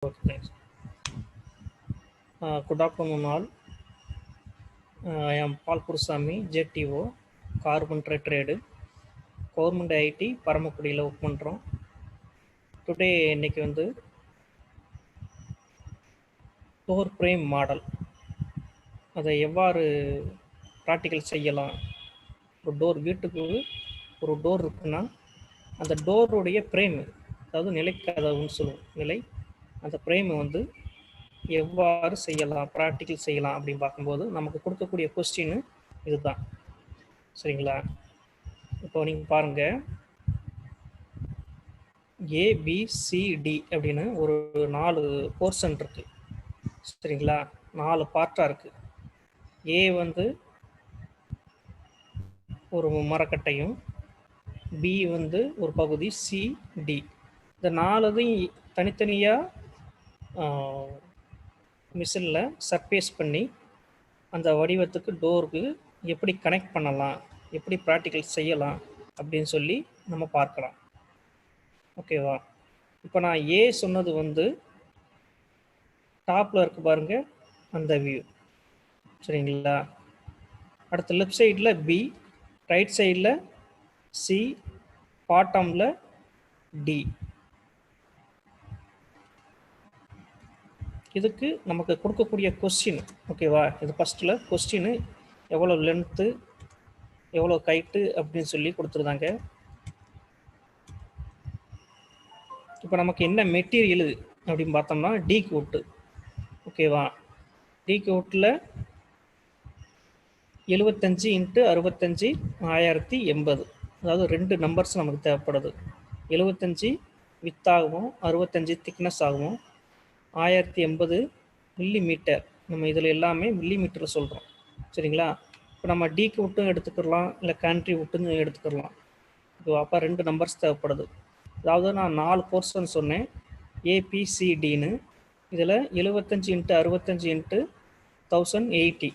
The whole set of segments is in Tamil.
Okay, thanks. Good afternoon, all. I am Paul Kurusamy, JTO, Carpentry Trade, Government IT, பரமக்குடியில் ஒர்க் பண்ணுறோம். டுடே இன்னைக்கு வந்து டோர் ஃப்ரேம் மாடல் அதை எவ்வாறு ப்ராக்டிக்கல் செய்யலாம். ஒரு டோர் வீட்டுக்கு ஒரு டோர் இருக்குன்னா அந்த டோருடைய ஃப்ரேம், அதாவது நிலைக்கதவுன்னு சொல்லுவோம், நிலை அந்த ஃப்ரேமை வந்து எவ்வாறு செய்யலாம், ப்ராக்டிக்கல் செய்யலாம் அப்படின்னு பார்க்கும்போது நமக்கு கொடுக்கக்கூடிய கொஸ்டின் இதுதான். சரிங்களா? இப்போ நீங்கள் பாருங்கள், ஏபிசிடி அப்படின்னு ஒரு 4 போர்ஷன் இருக்குது. சரிங்களா? 4 பார்ட்டாக இருக்குது. ஏ வந்து ஒரு மரக்கட்டையும், பி வந்து ஒரு பகுதி, சி டி, இந்த 4 தனித்தனியாக மிஷினில் சர்ஃபேஸ் பண்ணி அந்த வடிவத்துக்கு டோருக்கு எப்படி கனெக்ட் பண்ணலாம், எப்படி ப்ராக்டிக்கல் செய்யலாம் அப்படின்னு சொல்லி நம்ம பார்க்கலாம். ஓகேவா? இப்போ நான் ஏ சொன்னது வந்து டாப்பில் இருக்குது பாருங்க, அந்த வியூ. சரிங்களா? அடுத்து லெஃப்ட் சைடில் பி, ரைட் சைடில் சி, பாட்டமில் டி. இதுக்கு நமக்கு கொடுக்கக்கூடிய கொஸ்டின், ஓகேவா? இது ஃபஸ்ட்டில் கொஸ்டின் எவ்வளோ லென்த்து, எவ்வளோ கைட்டு அப்படின்னு சொல்லி கொடுத்துருந்தாங்க. இப்போ நமக்கு என்ன மெட்டீரியல் அப்படின்னு பார்த்தோம்னா டி கோட்டு. ஓகேவா? டி கோட்டில் 75 × 65 1080, அதாவது 2 நம்பர்ஸ் நமக்கு தேவைப்படுது. 75 வித்தாகவும் 65 திக்னஸ் ஆகவும் 1080 மில்லிமீட்டர். நம்ம இதில் எல்லாமே மில்லிமீட்டரில் சொல்கிறோம். சரிங்களா? இப்போ நம்ம டிக்கு விட்டும் எடுத்துக்கலாம், இல்லை கண்ட்ரி விட்டுன்னு எடுத்துக்கலாம். இப்போ அப்போ 2 நம்பர்ஸ் தேவைப்படுது. அதாவது நான் 4 போர்ஷன் சொன்னேன், ஏபிசிடின்னு. இதில் 75 × 65 × 1080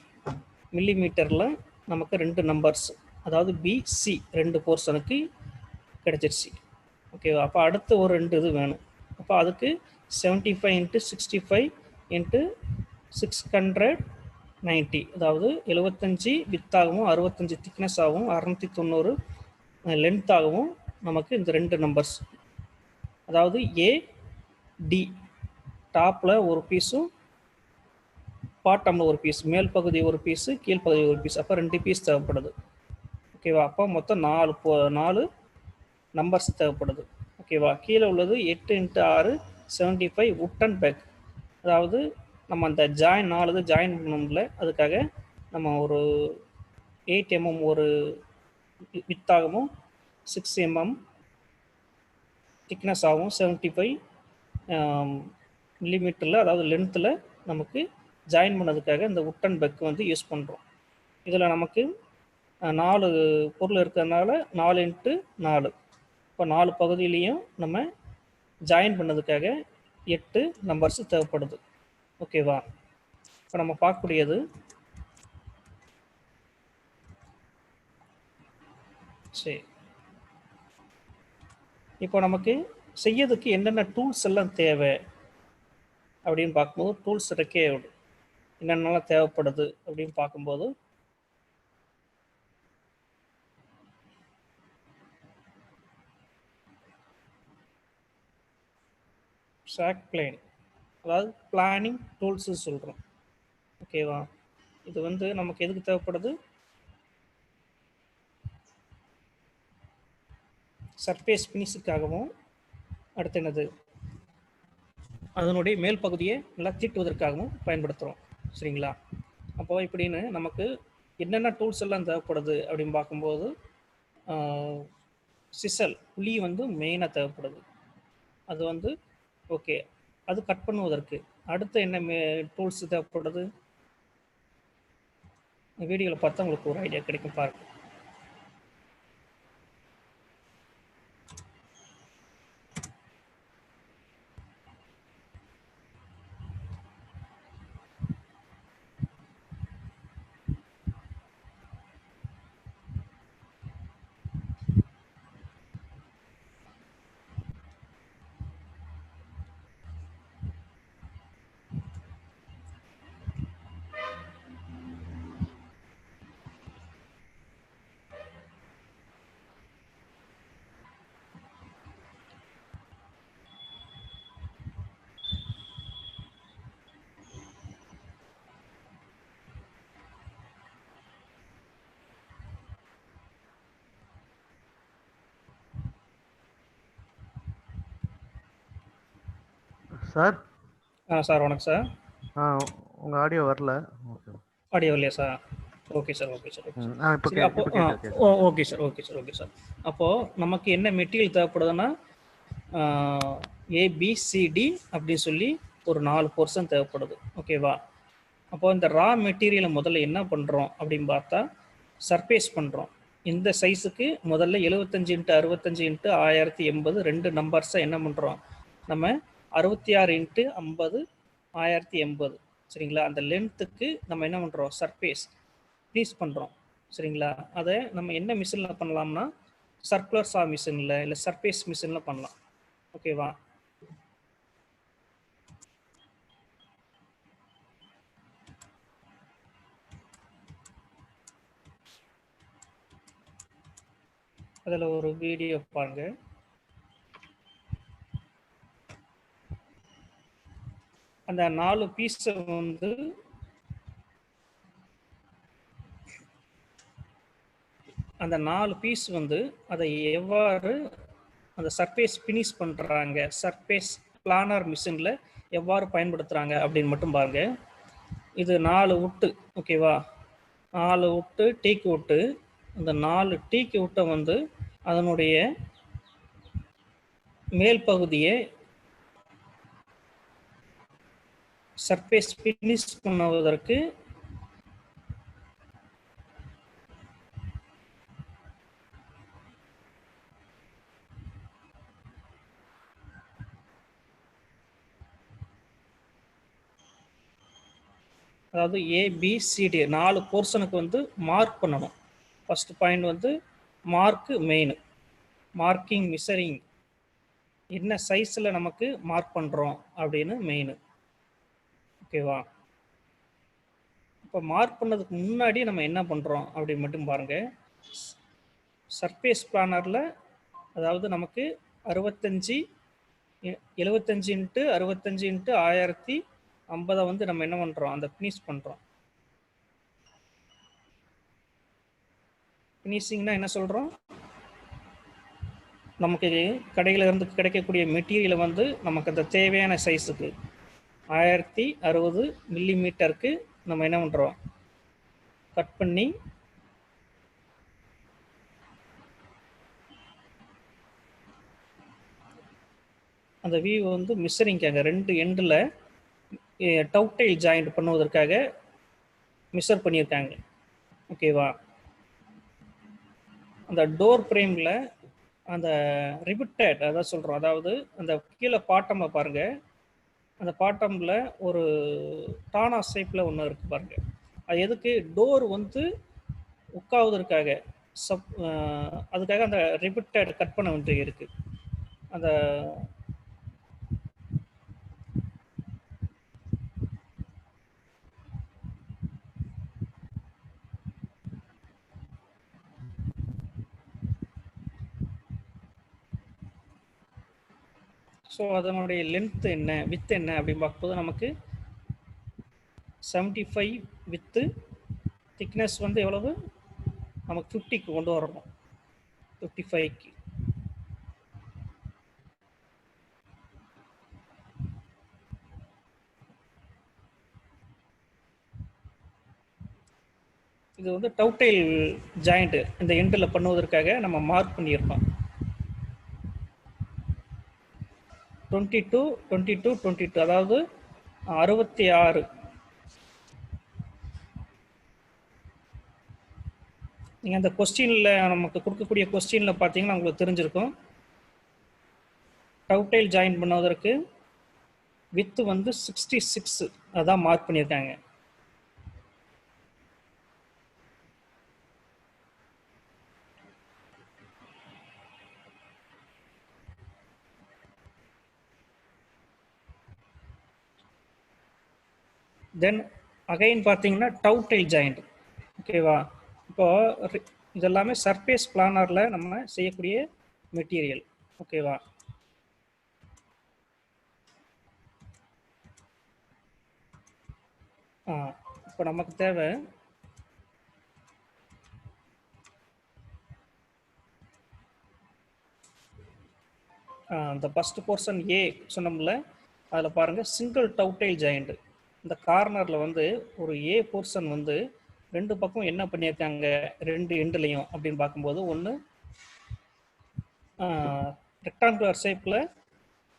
மில்லிமீட்டரில் நமக்கு 2 நம்பர்ஸ், அதாவது பிசி 2 போர்ஷனுக்கு கிடச்சிருச்சு. ஓகேவா? அப்போ அடுத்து ஒரு 2 இது வேணும். அப்போ அதுக்கு 75 × 65 × 690, அதாவது 75 வித்தாகவும் 65 திக்னஸ் ஆகவும் 690 லென்த்தாகவும் நமக்கு இந்த 2 நம்பர்ஸ், அதாவது ஏடி டாப்பில் ஒரு பீஸும் பாட்டமில் ஒரு பீஸ், மேல் பகுதி ஒரு பீஸு, கீழ்ப்பகுதி ஒரு பீஸ், அப்போ 2 பீஸ் தேவைப்படுது. ஓகேவா? அப்போ மொத்தம் 4 நம்பர்ஸ் தேவைப்படுது. ஓகேவா? கீழே உள்ளது 8 × 6 75 உட் அண்ட் பேக், அதாவது நம்ம அந்த ஜாயின் 4 ஜாயின் பண்ணணும்ல, அதுக்காக நம்ம ஒரு 8 mm ஒரு வித்தாகவும் 6 mm திக்னஸ் ஆகும் 75 மில்லிமீட்டரில், அதாவது லென்த்தில் நமக்கு ஜாயின் பண்ணதுக்காக இந்த உட் அண்ட் பெக் வந்து யூஸ் பண்ணுறோம். இதில் நமக்கு 4 பொருள் இருக்கிறதுனால 4 × 4, இப்போ 4 பகுதியிலையும் நம்ம ஜாயின் பண்ணதுக்காக 8 நம்பர்ஸ் தேவைப்படுது. ஓகேவா? இப்போ நம்ம பார்க்கக்கூடியது சரி, இப்போ நமக்கு செய்யறதுக்கு என்னென்ன டூல்ஸ் எல்லாம் தேவை அப்படின்னு பார்க்கும்போது, டூல்ஸ் இருக்கே என்னென்னலாம் தேவைப்படுது அப்படின்னு பார்க்கும்போது, ஷாக் பிளேன், அதாவது பிளானிங் டூல்ஸு சொல்கிறோம். ஓகேவா? இது வந்து நமக்கு எதுக்கு தேவைப்படுது? சர்ஃபேஸ் ஃபினிஷுக்காகவும், அடுத்து என்னது, அதனுடைய மேல் பகுதியை நல்லா தீட்டுவதற்காகவும் பயன்படுத்துகிறோம். சரிங்களா? அப்போ இப்படின்னு நமக்கு என்னென்ன டூல்ஸ் எல்லாம் தேவைப்படுது அப்படின்னு பார்க்கும்போது, சிசல் புளி வந்து மெயினாக தேவைப்படுது. அது வந்து ஓகே, அது கட் பண்ணுவதற்கு. அடுத்து என்ன டூல்ஸ் தேவைப்படுது, வீடியோவில் பார்த்தா உங்களுக்கு ஒரு ஐடியா கிடைக்கும் பாருங்க. சார். சார் வணக்கம் சார். உங்கள் ஆடியோ வரல. ஓகே. ஆடியோ இல்லையா sir? Okay sir, okay sir, okay sir. இப்போ சரி, அப்போ okay sir, okay sir, okay sir. அப்போது நமக்கு என்ன மெட்டீரியல் தேவைப்படுதுன்னா ஏபிசிடி அப்படின்னு சொல்லி ஒரு 4 போர்ஷன் தேவைப்படுது. ஓகேவா? அப்போ இந்த ரா மெட்டீரியலை முதல்ல என்ன பண்ணுறோம் அப்படின்னு பார்த்தா சர்ஃபேஸ் பண்ணுறோம். இந்த சைஸுக்கு முதல்ல 75 × 65 × 1080 2 நம்பர்ஸை என்ன பண்ணுறோம், நம்ம 66 × 50 1080 சரிங்களா? அந்த லென்த்துக்கு நம்ம என்ன பண்ணுறோம், சர்ஃபேஸ் பீஸ் பண்ணுறோம் சரிங்களா? அதை நம்ம என்ன மிஷினில் பண்ணலாம்னா சர்க்குலர் சா மிஷினில் இல்லை சர்ஃபேஸ் மிஷினில் பண்ணலாம். ஓகேவா? அதில் ஒரு வீடியோ பாருங்க. அந்த 4 பீஸை வந்து அந்த 4 பீஸ் வந்து அதை எவ்வாறு அந்த சர்ஃபேஸ் ஃபினிஷ் பண்ணுறாங்க, சர்ஃபேஸ் பிளானர் மிஷினில் எவ்வாறு பயன்படுத்துகிறாங்க அப்படின்னு மட்டும் பாருங்க. இது 4 உட்டு. ஓகேவா? 4 உட்டு டீக்கு உட்டு. அந்த 4 டீக்கு உட்டை வந்து அதனுடைய மேல் பகுதியை சர்ஃபேஸ் ஃபினிஷ் பண்ணுவதற்கு அதாவது ஏபிசிடி 4 போர்ஷனுக்கு வந்து மார்க் பண்ணணும். ஃபர்ஸ்ட் பாயிண்ட் வந்து மார்க்கு மெயின், மார்க்கிங் மிஷரிங், என்ன சைஸில் நமக்கு மார்க் பண்ணுறோம் அப்படின்னு மெயின். ஓகேவா? இப்போ மார்க் பண்ணதுக்கு முன்னாடி நம்ம என்ன பண்ணுறோம் அப்படின்னு மட்டும் பாருங்கள். சர்ஃபேஸ் பிளானரில் அதாவது நமக்கு 75 75 × 65 × 1050 வந்து நம்ம என்ன பண்ணுறோம், அந்த ஃபினிஷ் பண்ணுறோம். ஃபினிஷிங்னா என்ன சொல்கிறோம், நமக்கு கடையில் இருந்து கிடைக்கக்கூடிய மெட்டீரியலை வந்து நமக்கு அந்த தேவையான சைஸுக்கு 1060 மில்லிமீட்டருக்கு நம்ம என்ன பண்ணுறோம், கட் பண்ணி அந்த வியூ வந்து மிஷரிங்காக 2 எண்டில் டவுடைல் ஜாயிண்ட் பண்ணுவதற்காக மிஷர் பண்ணியிருக்காங்க. ஓகேவா? அந்த டோர் ஃப்ரேமில் அந்த ரிபிட்டட் அதான் சொல்கிறோம், அதாவது அந்த கீழே பாட்டமில் பாருங்கள், அந்த பாட்டமில் ஒரு டானா ஷேப்பில் ஒன்று இருக்குது பாருங்கள். அது எதுக்கு, டோர் வந்து உட்காவதற்காக அதுக்காக அந்த ரிபிட்டட் கட் பண்ண வேண்டிய இருக்குது. அந்த ஸோ அதனுடைய லென்த் என்ன, வித் என்ன அப்படின்னு பார்க்கும்போது நமக்கு 75 வித்து, திக்னஸ் வந்து எவ்வளவு, நமக்கு 50க்கு கொண்டு வரணும், 55க்கு. இது வந்து டவுடைல் ஜாயிண்ட் இந்த எண்டில் பண்ணுவதற்காக நம்ம மார்க் பண்ணியிருக்கோம். 22 22 22 அதாவது 66. நீங்கள் அந்த கொஸ்டினில் நமக்கு கொடுக்கக்கூடிய கொஸ்டினில் பார்த்தீங்கன்னா உங்களுக்கு தெரிஞ்சிருக்கும். டவுடைல் ஜாயின் பண்ணுவதற்கு வித்து வந்து 66 அதான் மார்க் பண்ணியிருக்காங்க. தென் அகைன் பார்த்தீங்கன்னா டவுடைல் ஜாயிண்ட். ஓகேவா? இப்போ இதெல்லாமே சர்ஃபேஸ் பிளானரில் நம்ம செய்யக்கூடிய மெட்டீரியல். ஓகேவா? இப்போ நமக்கு தேவை அந்த ஃபர்ஸ்ட் போர்ஷன் ஏ சொன்னோம்ல, அதில் பாருங்கள் சிங்கிள் டவுடைல் ஜாயிண்ட். இந்த கார்னரில் வந்து ஒரு ஏ போர்ஷன் வந்து ரெண்டு பக்கம் என்ன பண்ணியிருக்காங்க, ரெண்டு எண்டுலையும் அப்படின்னு பார்க்கும்போது ஒன்று ரெக்டாங்குலர் ஷேப்பில்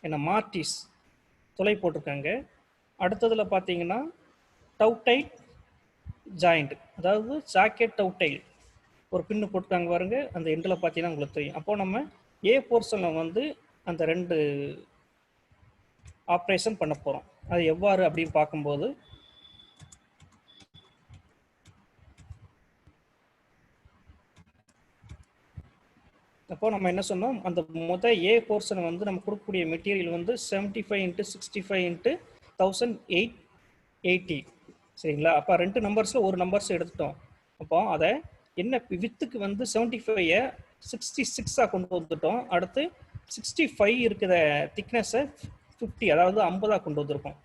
என்ன மார்டிஸ் துளை போட்டிருக்காங்க. அடுத்ததில் பார்த்தீங்கன்னா டவுடைல் ஜாயிண்ட், அதாவது ஜாக்கெட் டவுடைல் ஒரு பின்னு போட்டுருக்காங்க பாருங்க. அந்த எண்டில் பார்த்தீங்கன்னா உங்களுக்கு தெரியும். அப்போது நம்ம ஏ போர்ஷனில் வந்து அந்த ரெண்டு ஆப்ரேஷன் பண்ண போகிறோம். அது எவ்வாறு அப்படின்னு பார்க்கும்போது அப்போ நம்ம என்ன சொன்னோம், அந்த ஏ போர்ஷனை வந்து நம்ம கொடுக்கக்கூடிய மெட்டீரியல் வந்து 75 × 65 × 1880. சரிங்களா? அப்போ ரெண்டு நம்பர்ஸில் ஒரு நம்பர்ஸ் எடுத்துட்டோம். அப்போ அதை என்ன வித்துக்கு வந்து 75-ஐ 66 கொண்டு வந்துட்டோம். அடுத்து 65 இருக்கிற திக்னஸை 50, அதாவது 50 கொண்டு வந்திருக்கோம்.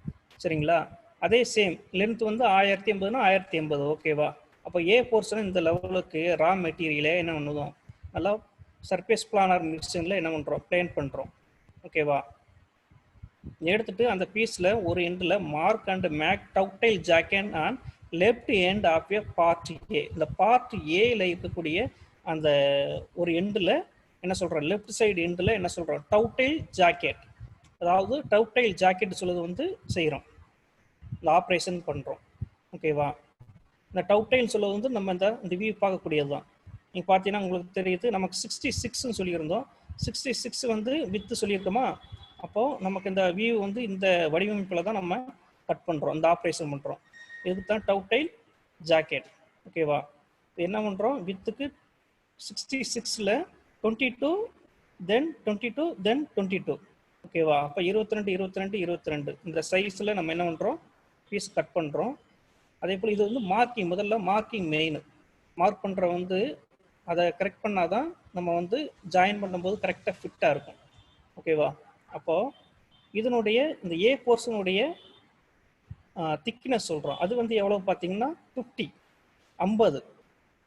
சரிங்களா? அதே சேம் லென்த் வந்து 1080னா 1080. ஓகேவா? அப்போ ஏ போர்ஷன் இந்த லெவலுக்கு ரா மெட்டீரியலை என்ன பண்ணுவோம், நல்லா சர்ஃபேஸ் பிளானர் மிக்சரில் என்ன பண்ணுறோம், பிளேன் பண்ணுறோம். ஓகேவா? எடுத்துட்டு அந்த பீஸில் ஒரு எண்டில் mark and make dovetail jacket on left end of A part A. இந்த பார்ட் ஏல இருக்கக்கூடிய அந்த ஒரு எண்டில் என்ன சொல்கிறோம், லெஃப்ட் சைடு எண்டில் என்ன சொல்கிறோம், டவுடைல் ஜாக்கெட், அதாவது டவுடைல் ஜாக்கெட் சொல்லுறது வந்து செய்கிறோம், இந்த ஆப்ரேஷன் பண்ணுறோம். ஓகேவா? இந்த டவுடைல் சொல்லுவது வந்து நம்ம இந்த வியூ பார்க்கக்கூடியது தான். நீங்கள் பார்த்தீங்கன்னா உங்களுக்கு தெரியுது, நமக்கு 66ன்னு சொல்லியிருந்தோம். 66 வந்து வித்து சொல்லியிருக்கோமா. அப்போது நமக்கு இந்த வியூ வந்து இந்த வடிவமைப்பில் தான் நம்ம கட் பண்ணுறோம், இந்த ஆப்ரேஷன் பண்ணுறோம். இதுக்கு தான் டவுடைல் ஜாக்கெட். ஓகேவா? என்ன பண்ணுறோம், வித்துக்கு 66ல் 22, தென் 22, தென் 22. ஓகேவா? அப்போ 22, 22, 22 இந்த சைஸில் நம்ம என்ன பண்ணுறோம், பீஸ் கட் பண்ணுறோம். அதே போல் இது வந்து மார்க்கிங், முதல்ல மார்க்கிங் மெயின். மார்க் பண்ணுற வந்து அதை கரெக்ட் பண்ணால் தான் நம்ம வந்து ஜாயின் பண்ணும்போது கரெக்டாக ஃபிட்டாக இருக்கும். ஓகேவா? அப்போது இதனுடைய இந்த ஏ போர்ஷனுடைய திக்னஸ் சொல்கிறோம், அது வந்து எவ்வளோ பார்த்தீங்கன்னா 50.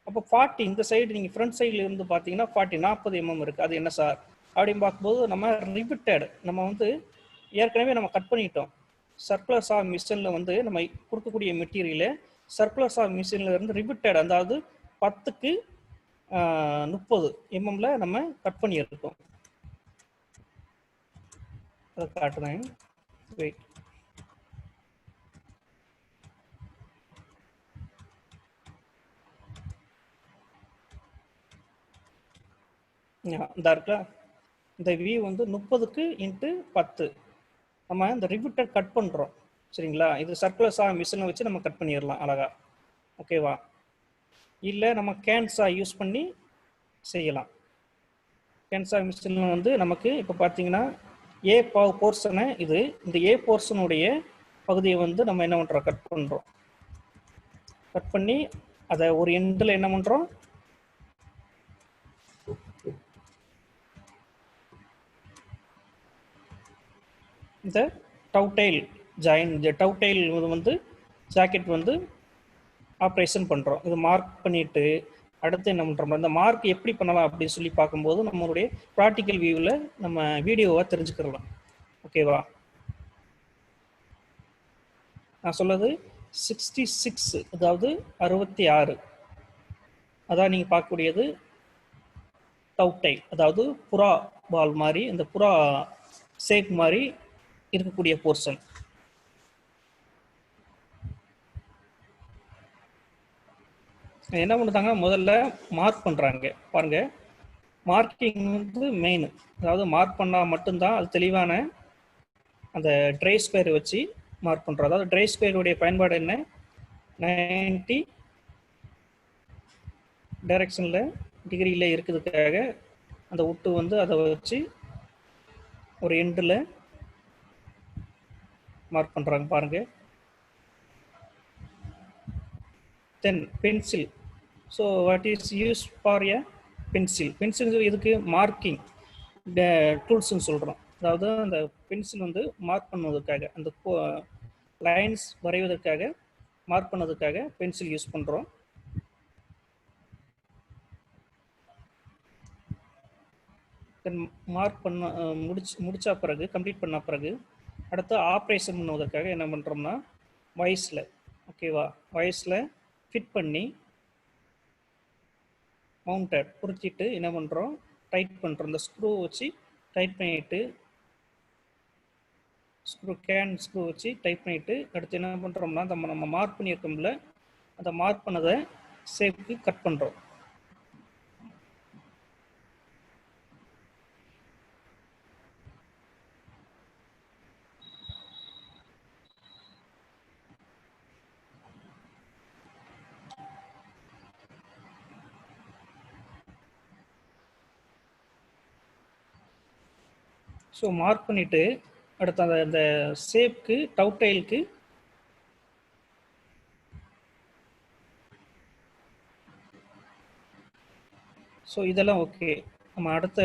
அப்போ 40 இந்த சைடு நீங்கள் ஃப்ரண்ட் சைடில் இருந்து பார்த்தீங்கன்னா 40 mm இருக்குது. அது என்ன சார் அப்படின்னு பார்க்கும்போது நம்ம ரிவிட்டட், நம்ம வந்து ஏற்கனவே நம்ம கட் பண்ணிட்டோம். சர்க்குலர் சா மிஷினில் வந்து நம்ம கொடுக்கக்கூடிய மெட்டீரியலை சர்க்குலர் சா மிஷினில் இருந்து ரிவிட்டட், அதாவது 10க்கு 30 mm நம்ம கட் பண்ணியிருக்கோம். அதை காட்டுறேன், வெயிட். இந்த இருக்கா, இந்த வியூ வந்து 30க்கு × 10 நம்ம இந்த ரிவிட்டட் கட் பண்ணுறோம். சரிங்களா? இது சர்க்குலர் சா மிஷினை வச்சு நம்ம கட் பண்ணிடலாம் அழகா. ஓகேவா? இல்லை நம்ம கேன்சா யூஸ் பண்ணி செய்யலாம். கேன்சா மிஷினில் வந்து நமக்கு இப்போ பார்த்தீங்கன்னா ஏ போர்ஷனை இது இந்த ஏ போர்ஷனுடைய பகுதியை வந்து நம்ம என்ன பண்ணுறோம், கட் பண்ணுறோம். கட் பண்ணி அதை ஒரு எண்டில் என்ன பண்ணுறோம், இந்த டவுடைல் ஜாயின், இந்த டவுடைல் வந்து ஜாக்கெட் வந்து ஆப்ரேஷன் பண்ணுறோம். இது மார்க் பண்ணிவிட்டு அடுத்து என்ன பண்ணுறோம், இந்த மார்க் எப்படி பண்ணலாம் அப்படின்னு சொல்லி பார்க்கும்போது நம்மளுடைய ப்ராக்டிக்கல் வியூவில் நம்ம வீடியோவை தெரிஞ்சுக்கிறலாம். ஓகேவா? நான் சொல்றது 66, அதாவது 66. அதான் நீங்கள் பார்க்கக்கூடியது டவுடைல், அதாவது புறா பால் மாதிரி, இந்த புறா ஷேப் மாதிரி இருக்கக்கூடிய போர்ஷன். என்ன பண்ணுறாங்க, முதல்ல மார்க் பண்ணுறாங்க பாருங்க. மார்க்கிங் வந்து மெயின், அதாவது மார்க் பண்ணால் மட்டும்தான் அது தெளிவான அந்த ட்ரை ஸ்கொயர் வச்சு மார்க் பண்ணுறோம். அதாவது ட்ரை ஸ்கொயருடைய பயன்பாடு என்ன, 90 டைரக்ஷனில் டிகிரியில் இருக்கிறதுக்காக அந்த உட்டு வந்து அதை வச்சு ஒரு எண்டில் மார்க் பண்ணுறாங்க பாருங்க. Then pencil. So what is use for a pencil? Pencil இதுக்கு மார்க்கிங் டூல்ஸ்ன்னு சொல்கிறோம். அதாவது அந்த பென்சில் வந்து மார்க் பண்ணுவதற்காக, அந்த லைன்ஸ் வரைவதற்காக, மார்க் பண்ணதுக்காக பென்சில் யூஸ் பண்ணுறோம். தென் மார்க் பண்ண முடிச்சா பிறகு, கம்ப்ளீட் பண்ண பிறகு அடுத்து ஆப்ரேஷன் பண்ணுவதற்காக என்ன பண்ணுறோம்னா வைஸில், ஓகேவா, வைஸில் ஃபிட் பண்ணி மவுண்டட் பொருத்திட்டு என்ன பண்ணுறோம், டைட் பண்ணுறோம். இந்த ஸ்க்ரூ வச்சு டைட் பண்ணிவிட்டு ஸ்க்ரூ வச்சு டைட் பண்ணிவிட்டு அடுத்து என்ன பண்ணுறோம்னா நம்ம மார்க் பண்ணியிருக்கோம்ல, அந்த மார்க் பண்ணதை ஷேப்புக்கு கட் பண்ணுறோம். ஸோ மார்க் பண்ணிவிட்டு அடுத்து அந்த ஷேப்க்கு டவுட்டைலுக்கு ஸோ இதெல்லாம் ஓகே. நம்ம அடுத்த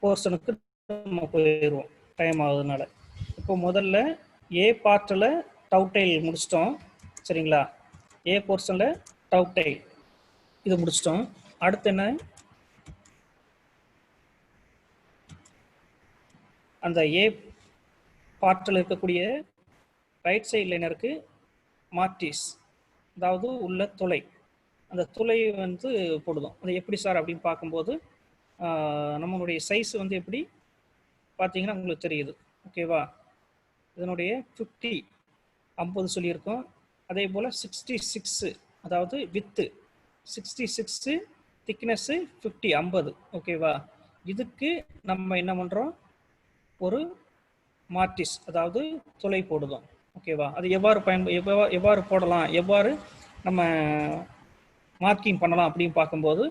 போர்ஷனுக்கு நம்ம போயிடுவோம், டைம் ஆகுதுனால. இப்போ முதல்ல ஏ பார்ட்டில் டவுட்டைல் முடிச்சிட்டோம், சரிங்களா. ஏ போர்ஷனில் டவுட்டைல் இது முடிச்சிட்டோம். அடுத்து என்ன, அந்த ஏ பார்ட்டில் இருக்கக்கூடிய ரைட் சைட் லைனருக்கு மார்டிஸ், அதாவது உள்ள துளை, அந்த துளை வந்து போடுதோம். அது எப்படி சார் அப்படின்னு பார்க்கும்போது நம்மளுடைய சைஸ் வந்து எப்படி பார்த்தீங்கன்னா உங்களுக்கு தெரியுது, ஓகேவா. இதனுடைய 50 சொல்லியிருக்கோம். அதே போல் 66, அதாவது வித்து 66, திக்னஸ்ஸு 50, ஓகேவா. இதுக்கு நம்ம என்ன பண்ணுறோம், ஒரு மார்டிஸ், அதாவது துளை போடுதோம், ஓகேவா. அது எவ்வாறு போடலாம், எவ்வாறு நம்ம மார்க்கிங் பண்ணலாம் அப்படின்னு பார்க்கும்போது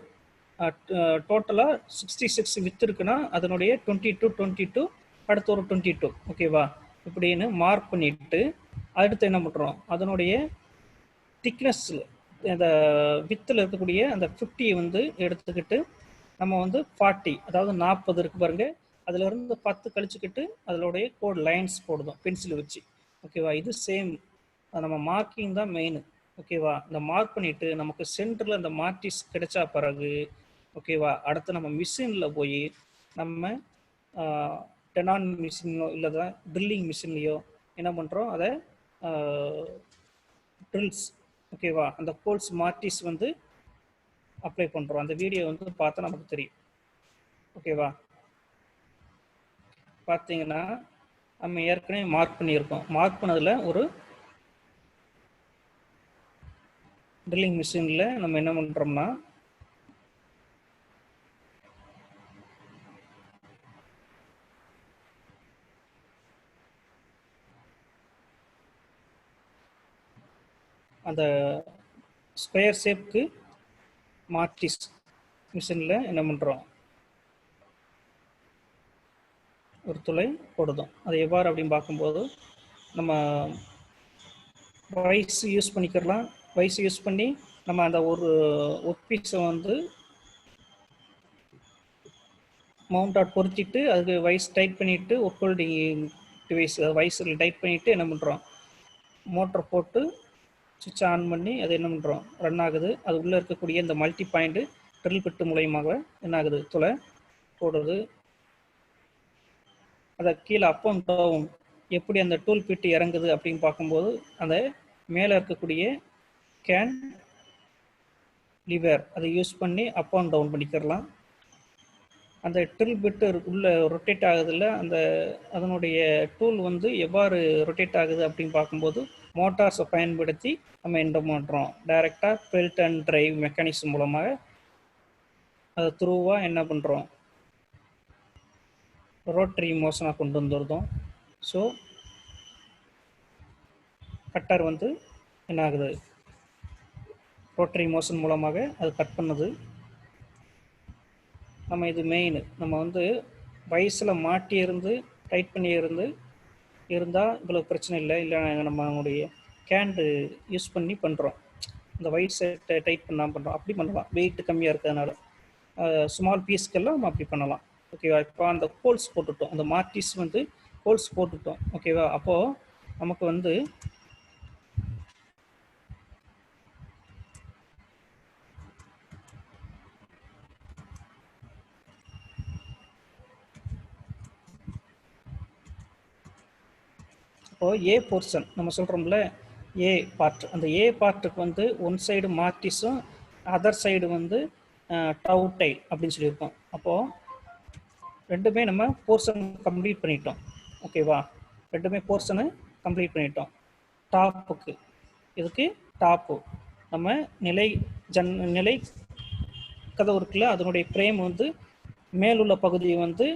டோட்டலாக 66 வித் இருக்குன்னா அதனுடைய 22 அடுத்து ஒரு 22, ஓகேவா. இப்படின்னு மார்க் பண்ணிட்டு அடுத்து என்ன பண்ணுறோம், அதனுடைய திக்னஸ், அந்த வித்தில் இருக்கக்கூடிய அந்த 50 வந்து எடுத்துக்கிட்டு நம்ம வந்து 40, அதாவது 40 இருக்கு பாருங்க, அதுல இருந்து 10 கழிச்சுக்கிட்டு அதனுடைய கோட் லைன்ஸ் போடுதோம் பென்சில் வச்சு, ஓகேவா. இது சேம், நம்ம மார்க்கிங் தான் மெயின், ஓகேவா. இந்த மார்க் பண்ணிட்டு நமக்கு சென்டரில் அந்த மார்டிஸ் கிடைச்சா பிறகு, ஓகேவா, அடுத்து நம்ம மிஷினில் போய் நம்ம டெனான் மிஷினோ இல்லை ட்ரில்லிங் மிஷின்லையோ என்ன பண்ணுறோம், அதை ட்ரில்ஸ், ஓகேவா, அந்த கோல்ஸ் மார்டிஸ் வந்து அப்ளை பண்ணுறோம். அந்த வீடியோ வந்து பார்த்தா நமக்கு தெரியும், ஓகேவா. பார்த்தீங்கன்னா நம்ம ஏற்கனவே மார்க் பண்ணியிருக்கோம். மார்க் பண்ணதில் ஒரு ட்ரில்லிங் மிஷினில் நம்ம என்ன பண்ணுறோம்னா அந்த ஸ்கொயர் ஷேப்க்கு மார்டிஸ் மிஷினில் என்ன பண்ணுறோம், ஒரு துளை போடுதோம். அது எவ்வாறு அப்படின்னு பார்க்கும்போது நம்ம வைஸ் யூஸ் பண்ணிக்கிறலாம். வைஸ் யூஸ் பண்ணி நம்ம அந்த ஒரு ஒர்க் பீஸை வந்து மவுண்டாட் பொருத்திட்டு அதுக்கு வைஸ் டைட் பண்ணிவிட்டு ஒர்க் ஹோல்டிங் டிவைஸ் வைஸில் டைட் பண்ணிவிட்டு என்ன பண்ணுறோம், மோட்டர் போட்டு சுவிட்ச் ஆன் பண்ணி அது என்ன பண்ணுறோம், ரன் ஆகுது. அது உள்ளே இருக்கக்கூடிய இந்த மல்டி பாயிண்ட்டு ட்ரில் பிட்டு மூலயமாக என்ன ஆகுது, துளை போடுது. அதை கீழே அப் அண்ட் டவுன் எப்படி அந்த டூல் பிட்டு இறங்குது அப்படின்னு பார்க்கும்போது அந்த மேலே இருக்கக்கூடிய கேன் லிவர் அதை யூஸ் பண்ணி அப் அண்ட் டவுன் பண்ணிக்கிறலாம். அந்த ட்ரில் பிட்டு உள்ள ரொட்டேட் ஆகுதுல்ல, அந்த அதனுடைய டூல் வந்து எவ்வாறு ரொட்டேட் ஆகுது அப்படின்னு பார்க்கும்போது மோட்டார்ஸை பயன்படுத்தி நம்ம என்ன பண்ணுறோம், டைரெக்டாக பெல்ட் அண்ட் டிரைவ் மெக்கானிசம் மூலமாக அதை த்ரூவாக என்ன பண்ணுறோம், ரோட்டரி மோஷனாக கொண்டு வந்துருந்தோம். ஸோ கட்டர் வந்து என்ன ஆகுது, ரோட்டரி மோஷன் மூலமாக அது கட் பண்ணுது. நம்ம இது மெயின், நம்ம வந்து வயசில் மாட்டி இருந்து டைட் பண்ணி இருந்தால் இவ்வளோ பிரச்சனை இல்லை. இல்லை நம்மளுடைய கேண்டு யூஸ் பண்ணி பண்ணுறோம், இந்த வயசை டைட் பண்ணாமல் பண்ணுறோம், அப்படி பண்ணலாம். வெயிட் கம்மியாக இருக்கிறதுனால ஸ்மால் பீஸ்க்கெல்லாம் நம்ம அப்படி பண்ணலாம், ஓகேவா. இப்போ அந்த ஹோல்ஸ் போட்டுட்டோம், அந்த மார்டிஸ் வந்து ஹோல்ஸ் போட்டுட்டோம், ஓகேவா. அப்போது நமக்கு வந்து ஏ போர்ஷன் நம்ம சொல்கிறோம்ல, ஏ பார்ட், அந்த ஏ பார்ட்டுக்கு வந்து ஒன் சைடு மார்டிஸும் அதர் சைடு வந்து டவுட்டை அப்படின்னு சொல்லியிருக்கோம். அப்போது ரெண்டுமே நம்ம போர்ஷன் கம்ப்ளீட் பண்ணிட்டோம். ஓகேவா, ரெண்டுமே போர்ஷனு கம்ப்ளீட் பண்ணிட்டோம். டாப்புக்கு, இதுக்கு டாப்பு நம்ம நிலை கதவு இருக்குல்ல, அதனுடைய ஃப்ரேம் வந்து மேலுள்ள பகுதியை வந்து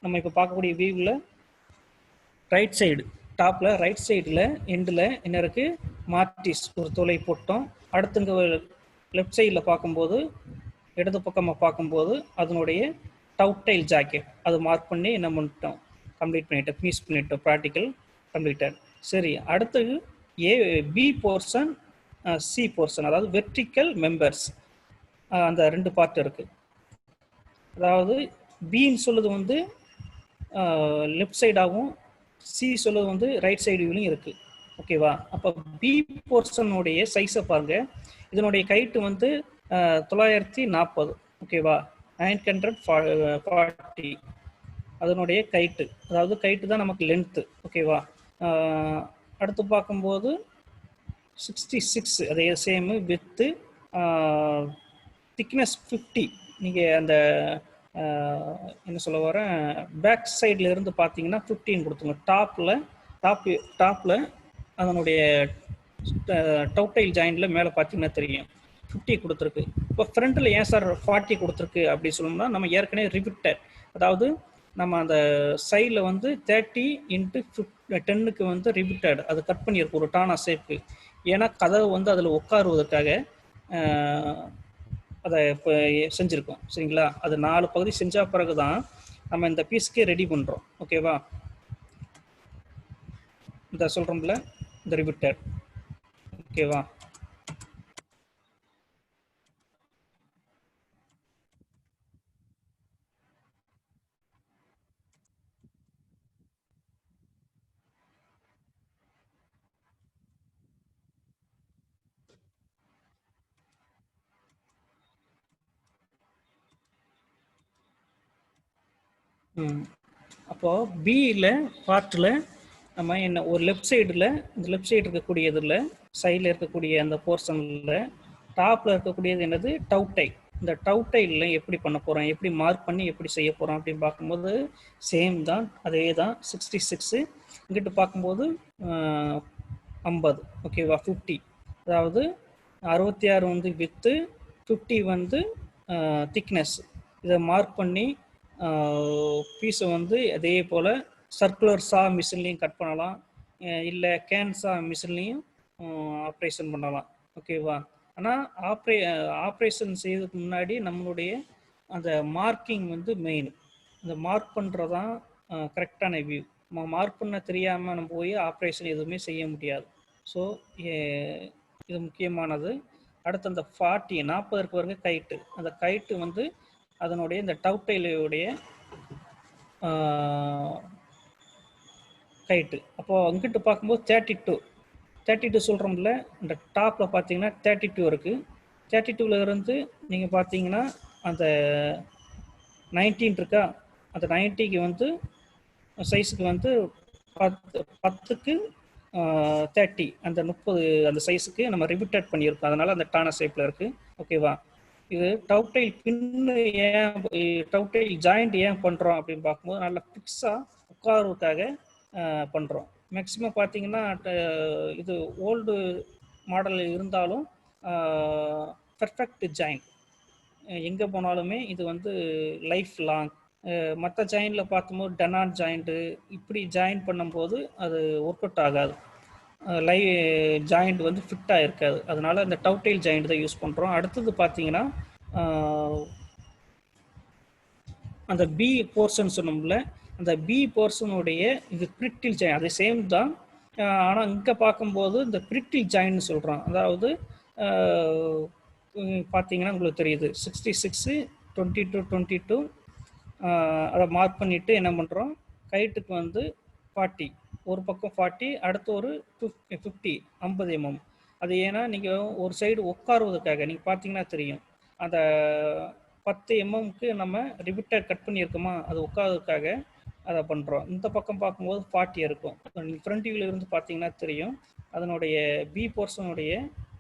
நம்ம இப்போ பார்க்கக்கூடிய வியூவில் ரைட் சைடு டாப்பில் ரைட் சைடில் எண்டில் என்ன இருக்குது, மார்டிஸ் ஒரு துளை போட்டோம். அடுத்துங்க லெஃப்ட் சைடில் பார்க்கும்போது, இடது பக்கமாக பார்க்கும்போது அதனுடைய டவுட்டைல் ஜாக்கெட் அது மார்க் பண்ணி என்ன பண்ணிட்டோம், கம்ப்ளீட் பண்ணிட்டோம், ஃபினிஷ் பண்ணிட்டோம், ப்ராக்டிக்கல் கம்ப்ளீட்டட். சரி, அடுத்தது பி போர்ஷன் சி போர்ஷன், அதாவது வெர்டிக்கல் மெம்பர்ஸ், அந்த ரெண்டு பார்ட் இருக்குது. அதாவது பின்னு சொல்லுது வந்து லெஃப்ட் சைடாகவும், சி சொல்லுது வந்து ரைட் சைடுலையும் இருக்குது. ஓகேவா, அப்போ பி போர்ஷனுடைய சைஸை பாருங்க. இதனுடைய கைட்டு வந்து 940. ஓகேவா, 940 அதனுடைய கைட்டு, அதாவது கைட்டு தான் நமக்கு லென்த்து. ஓகேவா, அடுத்து பார்க்கும்போது 66 அதே சேமு வித்து, திக்னஸ் 50. நீங்கள் அந்த என்ன சொல்ல வரேன், பேக் சைடில் இருந்து பார்த்தீங்கன்னா 15 கொடுத்துங்க. டாப்பில் அதனுடைய டவுட்டைல் ஜாயிண்டில் மேலே பார்த்தீங்கன்னா தெரியும் 50 கொடுத்துருக்கு. இப்போ ஃப்ரண்ட்டில் ஏன் சார் 40 கொடுத்துருக்கு அப்படி சொல்லணும்னா, நம்ம ஏற்கனவே ரிவிட்டட், அதாவது நம்ம அந்த சைடில் வந்து 30x10க்கு வந்து ரிவிட்டட் அது கட் பண்ணியிருக்கும் ஒரு டானா ஷேப்பு. ஏன்னா கதவு வந்து அதில் உட்காருவதற்காக அதை இப்போ செஞ்சுருக்கோம். சரிங்களா, அது 4 பகுதி செஞ்ச பிறகு தான் நம்ம இந்த பீஸ்க்கே ரெடி பண்ணுறோம். ஓகேவா, இந்த சொல்கிறோம்ல இந்த ரிவிட்டட். ஓகேவா, அப்போது பியில் பார்ட்டில் நம்ம என்ன ஒரு லெஃப்ட் சைடில், இந்த லெஃப்ட் சைடு இருக்கக்கூடிய இதில் சைடில் இருக்கக்கூடிய அந்த போர்ஷனில் டாப்பில் இருக்கக்கூடியது என்னது, டவுட்டை. இந்த டவுட்டையில் எப்படி பண்ண போகிறோம், எப்படி மார்க் பண்ணி எப்படி செய்ய போகிறோம் அப்படின்னு பார்க்கும்போது சேம் தான், அதே தான் 66. இங்கிட்டு பார்க்கும்போது 50. ஓகேவா, 50, அதாவது 66 வந்து வித்து, 50 வந்து திக்னஸ். இதை மார்க் பண்ணி பீஸை வந்து அதே போல் சர்க்குலர் சா மிஷின்லேயும் கட் பண்ணலாம், இல்லை கேன் சா மிஷின்லேயும் ஆப்ரேஷன் பண்ணலாம். ஓகேவா, ஆனால் ஆப்ரேஷன் செய்யறதுக்கு முன்னாடி நம்மளுடைய அந்த மார்க்கிங் வந்து மெயின். இந்த மார்க் பண்ணுறதான் கரெக்டான வியூ. நம்ம மார்க் பண்ண தெரியாமல் நம்ம போய் ஆப்ரேஷன் எதுவுமே செய்ய முடியாது. ஸோ இது முக்கியமானது. அடுத்து அந்த 40 இருக்கு பாருங்க கைட்டு, அந்த கைட்டு வந்து அதனுடைய இந்த டவுட்டைலுடைய கைட்டு. அப்போது அங்கிட்டு பார்க்கும்போது 32 சொல்கிறோம்ல, இந்த டாப்பில் பார்த்தீங்கன்னா 32 இருக்குது. 32ல் இருந்து நீங்கள் பார்த்தீங்கன்னா அந்த 19 இருக்கா, அந்த 90க்கு வந்து சைஸுக்கு வந்து 10க்கு 30, அந்த 30 அந்த சைஸுக்கு நம்ம ரிவிட்டட் பண்ணியிருக்கோம். அதனால் அந்த டானா ஷேப்பில் இருக்குது. ஓகேவா, இது டவுட்டைல் பின்னு ஏன், டவுட்டைல் ஜாயிண்ட் ஏன் பண்ணுறோம் அப்படின்னு பார்க்கும்போது நல்லா ஃபிக்ஸாக உட்காருவதுக்காக பண்ணுறோம். மேக்ஸிமம் பார்த்தீங்கன்னா இது ஓல்டு மாடல் இருந்தாலும் பெர்ஃபெக்ட் ஜாயிண்ட் எங்கே போனாலுமே இது வந்து லைஃப் லாங். மற்ற ஜாயிண்டில் பார்க்கும்போது டெனான் ஜாயிண்ட்டு இப்படி ஜாயின் பண்ணும்போது அது ஒர்க் அவுட் ஆகாது, ஜாயிண்ட் வந்து ஃபிட்டாக இருக்காது. அதனால் இந்த டவுட்டைல் ஜாயிண்ட் தான் யூஸ் பண்ணுறோம். அடுத்தது பார்த்தீங்கன்னா அந்த பி போர்ஷன் சொன்னோம்ல, அந்த பி போர்ஷனுடைய இது பிரிட்டில் ஜாயின் அது சேம் தான். ஆனால் இங்கே பார்க்கும்போது இந்த பிரிட்டில் ஜாயின்னு சொல்கிறோம். அதாவது பார்த்தீங்கன்னா உங்களுக்கு தெரியுது 66 22 அதை மார்க் பண்ணிவிட்டு என்ன பண்ணுறோம், கைட்டுக்கு வந்து 40, ஒரு பக்கம் 40, அடுத்து ஒரு 50 mm. அது ஏன்னா நீங்கள் ஒரு சைடு உட்காருவதற்காக நீங்கள் பார்த்தீங்கன்னா தெரியும், அந்த 10 mmக்கு நம்ம ரிவிட்டர் கட் பண்ணியிருக்கோமா, அது உட்காருவதற்காக அதை பண்ணுறோம். இந்த பக்கம் பார்க்கும்போது 40 இருக்கும். ஃப்ரண்ட் வியூவில் இருந்து பார்த்தீங்கன்னா தெரியும், அதனுடைய பி போர்ஷனுடைய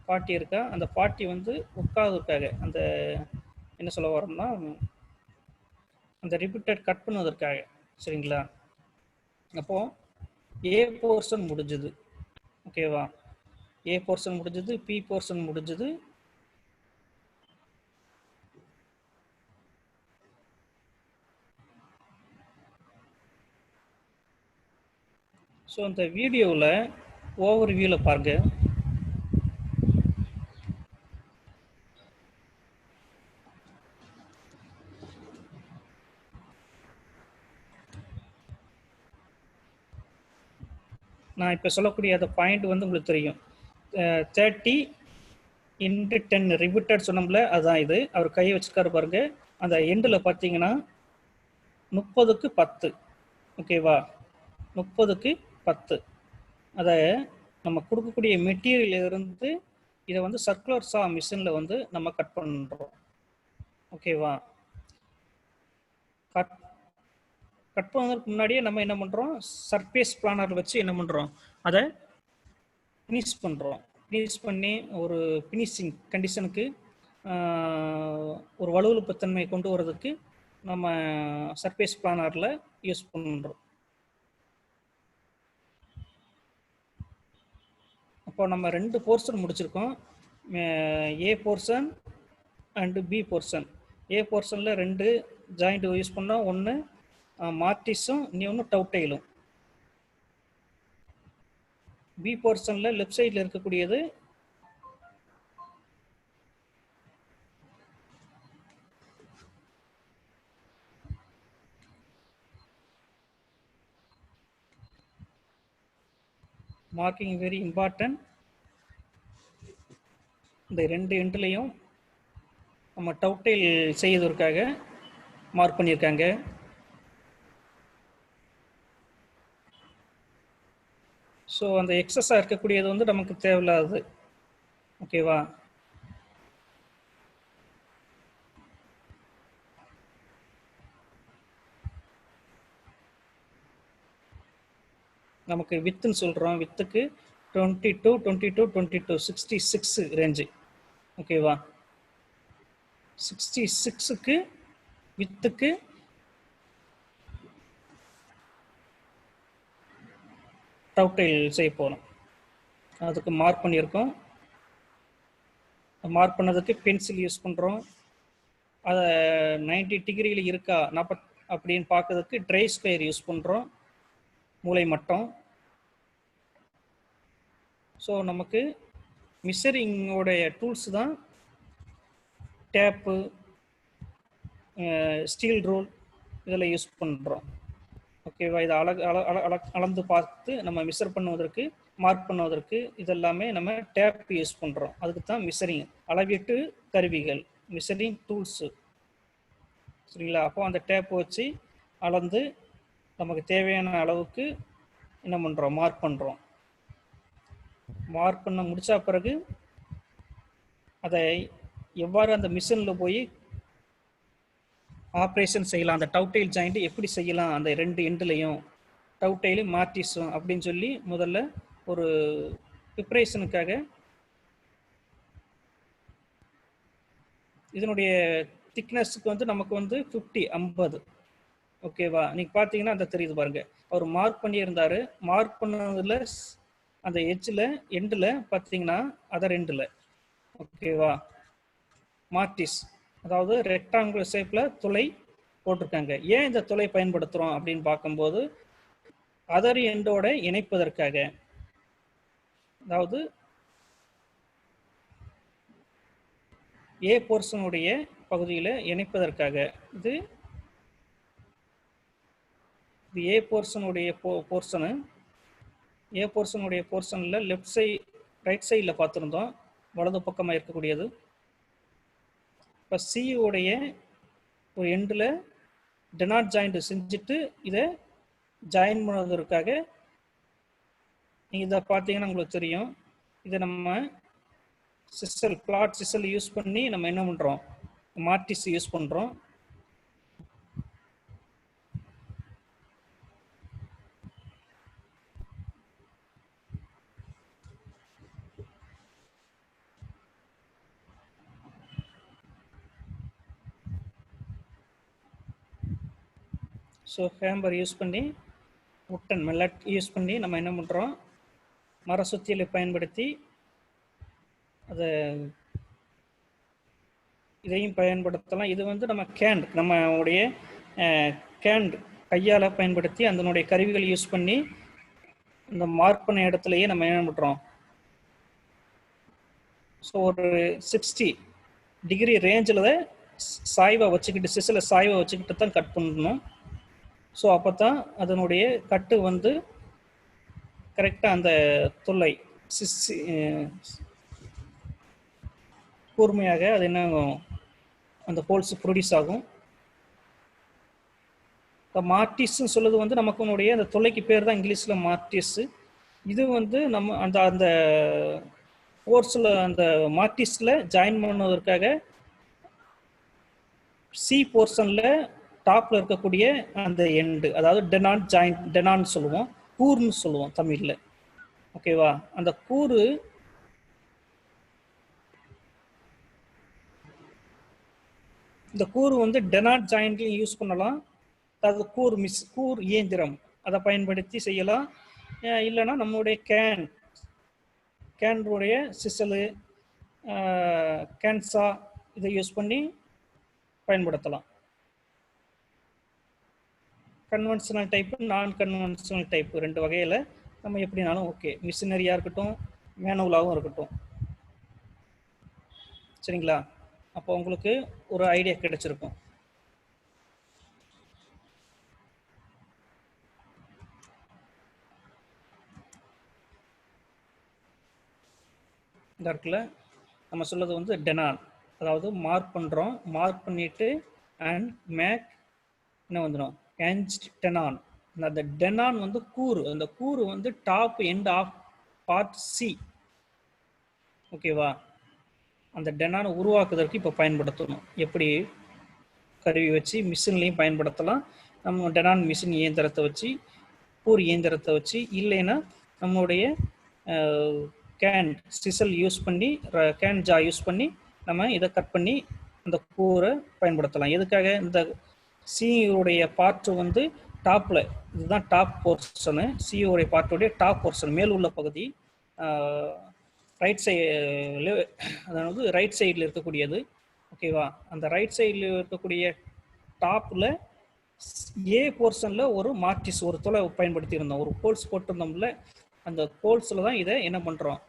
40 இருக்கா. அந்த 40 வந்து உட்காதுக்காக அந்த என்ன சொல்ல வரோம்னா அந்த ரிப்பீட்டட் கட் பண்ணுவதற்காக. சரிங்களா? அப்போது ஏ போர்ஷன் முடிஞ்சுது. ஓகேவா? ஏ போர்ஷன் முடிஞ்சது, பி போர்ஷன் முடிஞ்சது. ஸோ இந்த வீடியோவில் ஓவர் வியூவில் பாருங்க. நான் இப்போ சொல்லக்கூடிய அந்த பாயிண்ட் வந்து உங்களுக்கு தெரியும். 30 × 10 ரிப்பீட்டட் சொன்னோம்ல, அதுதான் இது. அவர் கையை வச்சுருக்காரு பாருங்க. அந்த எண்டில் பார்த்தீங்கன்னா 30க்கு 10. ஓகேவா? 30க்கு 10. அதை நம்ம கொடுக்கக்கூடிய மெட்டீரியல் இருந்து இதை வந்து சர்க்குலர் சா மிஷினில் வந்து நம்ம கட் பண்ணுறோம். ஓகேவா? கட் பண்ணுறதுக்கு முன்னாடியே நம்ம என்ன பண்ணுறோம், சர்ஃபேஸ் பிளானர் வச்சு என்ன பண்ணுறோம், அதை ஃபினிஷ் பண்ணுறோம். ஃபினிஷ் பண்ணி ஒரு ஃபினிஷிங் கண்டிஷனுக்கு ஒரு வலுவழுப்புத்தன்மை கொண்டு வரதுக்கு நம்ம சர்ஃபேஸ் பிளானரில் யூஸ் பண்ணுறோம். அப்போ நம்ம 2 போர்ஷன் முடிச்சிருக்கோம். A portion and B portion. A போர்ஷனில் 2 ஜாயிண்ட் யூஸ் பண்ணோம். ஒன்று மார்டிஸும் இன்னொன்று டவுட்டைலும். பி போர்ஷனில் லெஃப்ட் சைடில் இருக்கக்கூடியது மார்க்கிங் வெரி இம்பார்ட்டன்ட். இந்த 2 எண்ட்லையும் நம்ம டவுட்டைல் செய்வதற்காக மார்க் பண்ணியிருக்காங்க. ஸோ அந்த எக்ஸஸாக இருக்கக்கூடியது வந்து நமக்கு தேவையில்லாது. ஓகேவா? நமக்கு வித்துன்னு சொல்கிறோம். வித்துக்கு 22, 22, 22, 66 ரேஞ்சு. ஓகேவா? 66க்கு வித்துக்கு டவுட்டைல் செய்ய போகிறோம். அதுக்கு மார்க் பண்ணியிருக்கோம். மார்க் பண்ணதுக்கு பென்சில் யூஸ் பண்ணுறோம். அதை 90 டிகிரியில் இருக்கா அப்படின்னு பார்க்கறதுக்கு ட்ரை ஸ்கொயர் யூஸ் பண்ணுறோம், மூளை மட்டம். ஸோ நமக்கு மிஷரிங்கோடைய டூல்ஸ் தான் டேப்பு, ஸ்டீல் ரூல் இதில் யூஸ் பண்ணுறோம். ஓகேவா? இதை அளந்து பார்த்து நம்ம மிஷர் பண்ணுவதற்கு, மார்க் பண்ணுவதற்கு இதெல்லாமே நம்ம டேப் யூஸ் பண்ணுறோம். அதுக்கு தான் மிஷரிங், அளவீட்டு கருவிகள், மிஷரிங் டூல்ஸு. சரிங்களா? அப்போ அந்த டேப் வச்சு அளந்து நமக்கு தேவையான அளவுக்கு என்ன பண்ணுறோம், மார்க் பண்ணுறோம். மார்க் பண்ண முடிச்ச பிறகு அதை எவ்வாறு அந்த மிஷினில் போய் ஆப்ரேஷன் செய்யலாம், அந்த டவுட்டைல் ஜாயிண்ட் எப்படி செய்யலாம், அந்த 2 எண்ட்லையும் டவுட்டைலும் மார்டிஸும் அப்படின்னு சொல்லி முதல்ல ஒரு ப்ரிப்பரேஷனுக்காக இதனுடைய திக்னஸுக்கு வந்து நமக்கு வந்து 50. ஓகேவா? நீங்கள் பார்த்தீங்கன்னா அந்த தெரியுது பாருங்க. அவர் மார்க் பண்ணியிருந்தாரு. மார்க் பண்ணதில் அந்த எட்ஜில் எண்டில் பார்த்தீங்கன்னா அதர் எண்டில் ஓகேவா மார்டிஸ், அதாவது ரெக்டாங்குலர் ஷேப்பில் துளை போட்டிருக்காங்க. ஏன் இந்த துளை பயன்படுத்துகிறோம் அப்படின்னு பார்க்கும்போது அதர் எண்டோட இணைப்பதற்காக, அதாவது ஏ போர்ஷனுடைய பகுதியில் இணைப்பதற்காக. இது ஏ போர்ஷனுடைய போர்ஷனு. ஏ போர்ஷனுடைய போர்ஷனில் லெஃப்ட் சைடு ரைட் சைடில் பார்த்துருந்தோம், வலது பக்கமாக இருக்கக்கூடியது. இப்போ சியோடைய ஒரு எண்டில் டெனாட் ஜாயிண்ட் செஞ்சுட்டு இதை ஜாயின் பண்ணுவதற்காக நீங்கள் இதை பார்த்தீங்கன்னா உங்களுக்கு தெரியும். இதை நம்ம சிசல், பிளாட் சிசல் யூஸ் பண்ணி நம்ம என்ன பண்ணுறோம், மார்டிஸ் யூஸ் பண்ணுறோம். ஸோ ஹேம்பர் யூஸ் பண்ணி உட்டன் மெல்லட் யூஸ் பண்ணி நம்ம என்ன பண்ணுறோம், மர சுத்தியலை பயன்படுத்தி அதை இதையும் பயன்படுத்தலாம். இது வந்து நம்ம கேண்ட் நம்மளுடைய கேண்ட் கையால் பயன்படுத்தி அதனுடைய கருவிகள் யூஸ் பண்ணி இந்த மார்க் பண்ண இடத்துலையே நம்ம என்ன பண்ணுறோம், ஸோ ஒரு 60 டிகிரி ரேஞ்சில் சாய்வை வச்சுக்கிட்டு சிசில் சாய்வை வச்சுக்கிட்டு தான் கட் பண்ணணும். ஸோ அப்போ தான் அதனுடைய கட்டு வந்து கரெக்டாக அந்த துளை கூர்மையாக அது என்ன அந்த ஹோல்ஸ் ப்ரொடியூஸ் ஆகும். இப்போ மார்டிஸ்ன்னு சொல்லுது வந்து நமக்குனுடைய அந்த துளைக்கு பேர் தான் இங்கிலீஷில் மார்டிஸ். இது வந்து நம்ம அந்த அந்த கோர்ஸில் அந்த மார்டிஸில் ஜாயின் பண்ணுவதற்காக சி போர்ஷனில் டாப்பில் இருக்கக்கூடிய அந்த எண்டு, அதாவது டெனான் ஜாயின் டெனான்னு சொல்லுவோம், கூர்ன்னு சொல்லுவோம் தமிழில். ஓகேவா, அந்த கூறு இந்த கூறு வந்து டெனாட் ஜாயின்ட்லையும் யூஸ் பண்ணலாம். அது கூர் இயந்திரம் அதை பயன்படுத்தி செய்யலாம். இல்லைன்னா நம்மளுடைய கேனுடைய சிசலு கேன்சா இதை யூஸ் பண்ணி பயன்படுத்தலாம். கன்வென்ஷனல் டைப்பு, நான் கன்வென்ஷனல் டைப்பு, ரெண்டு வகையில் நம்ம எப்படினாலும் ஓகே. மிஷினரியாக இருக்கட்டும், மேனுவலாகவும் இருக்கட்டும். சரிங்களா, அப்போ உங்களுக்கு ஒரு ஐடியா கிடைச்சிருக்கும். இந்த இடத்துல நம்ம சொல்றது வந்து டெனான், அதாவது மார்க் பண்ணுறோம், மார்க் பண்ணிட்டு அண்ட் மேக் என்ன வந்துடும் கேன்ஸ்ட் டெனான். அந்த டெனான் வந்து கூறு, அந்த கூறு வந்து top end of part C. ஓகேவா, அந்த டெனானை உருவாக்குவதற்கு இப்போ பயன்படுத்தணும். எப்படி கருவி வச்சு மிஷின்லையும் பயன்படுத்தலாம். நம்ம டெனான் மிஷின் இயந்திரத்தை வச்சு, கூர் இயந்திரத்தை வச்சு, இல்லைன்னா நம்மளுடைய கேன் சிசல் யூஸ் பண்ணி, கேன் ஜா யூஸ் பண்ணி நம்ம இதை கட் பண்ணி அந்த கூரை பயன்படுத்தலாம். எதுக்காக, இந்த சியுடைய பார்ட் வந்து டாப்பில், இதுதான் டாப் போர்ஷனு, சியுடைய பார்ட்டுடைய டாப் போர்ஷன் மேல் உள்ள பகுதி, ரைட் சைடு, அதாவது ரைட் சைடில் இருக்கக்கூடியது. ஓகேவா, அந்த ரைட் சைடில் இருக்கக்கூடிய டாப்பில் ஏ போர்ஷனில் ஒரு மார்டிஸ் ஒரு துளை பயன்படுத்தியிருந்தோம், ஒரு ஹோல்ஸ் போட்டிருந்தோம்ல, அந்த ஹோல்ஸில் தான் இதை என்ன பண்ணுறோம்,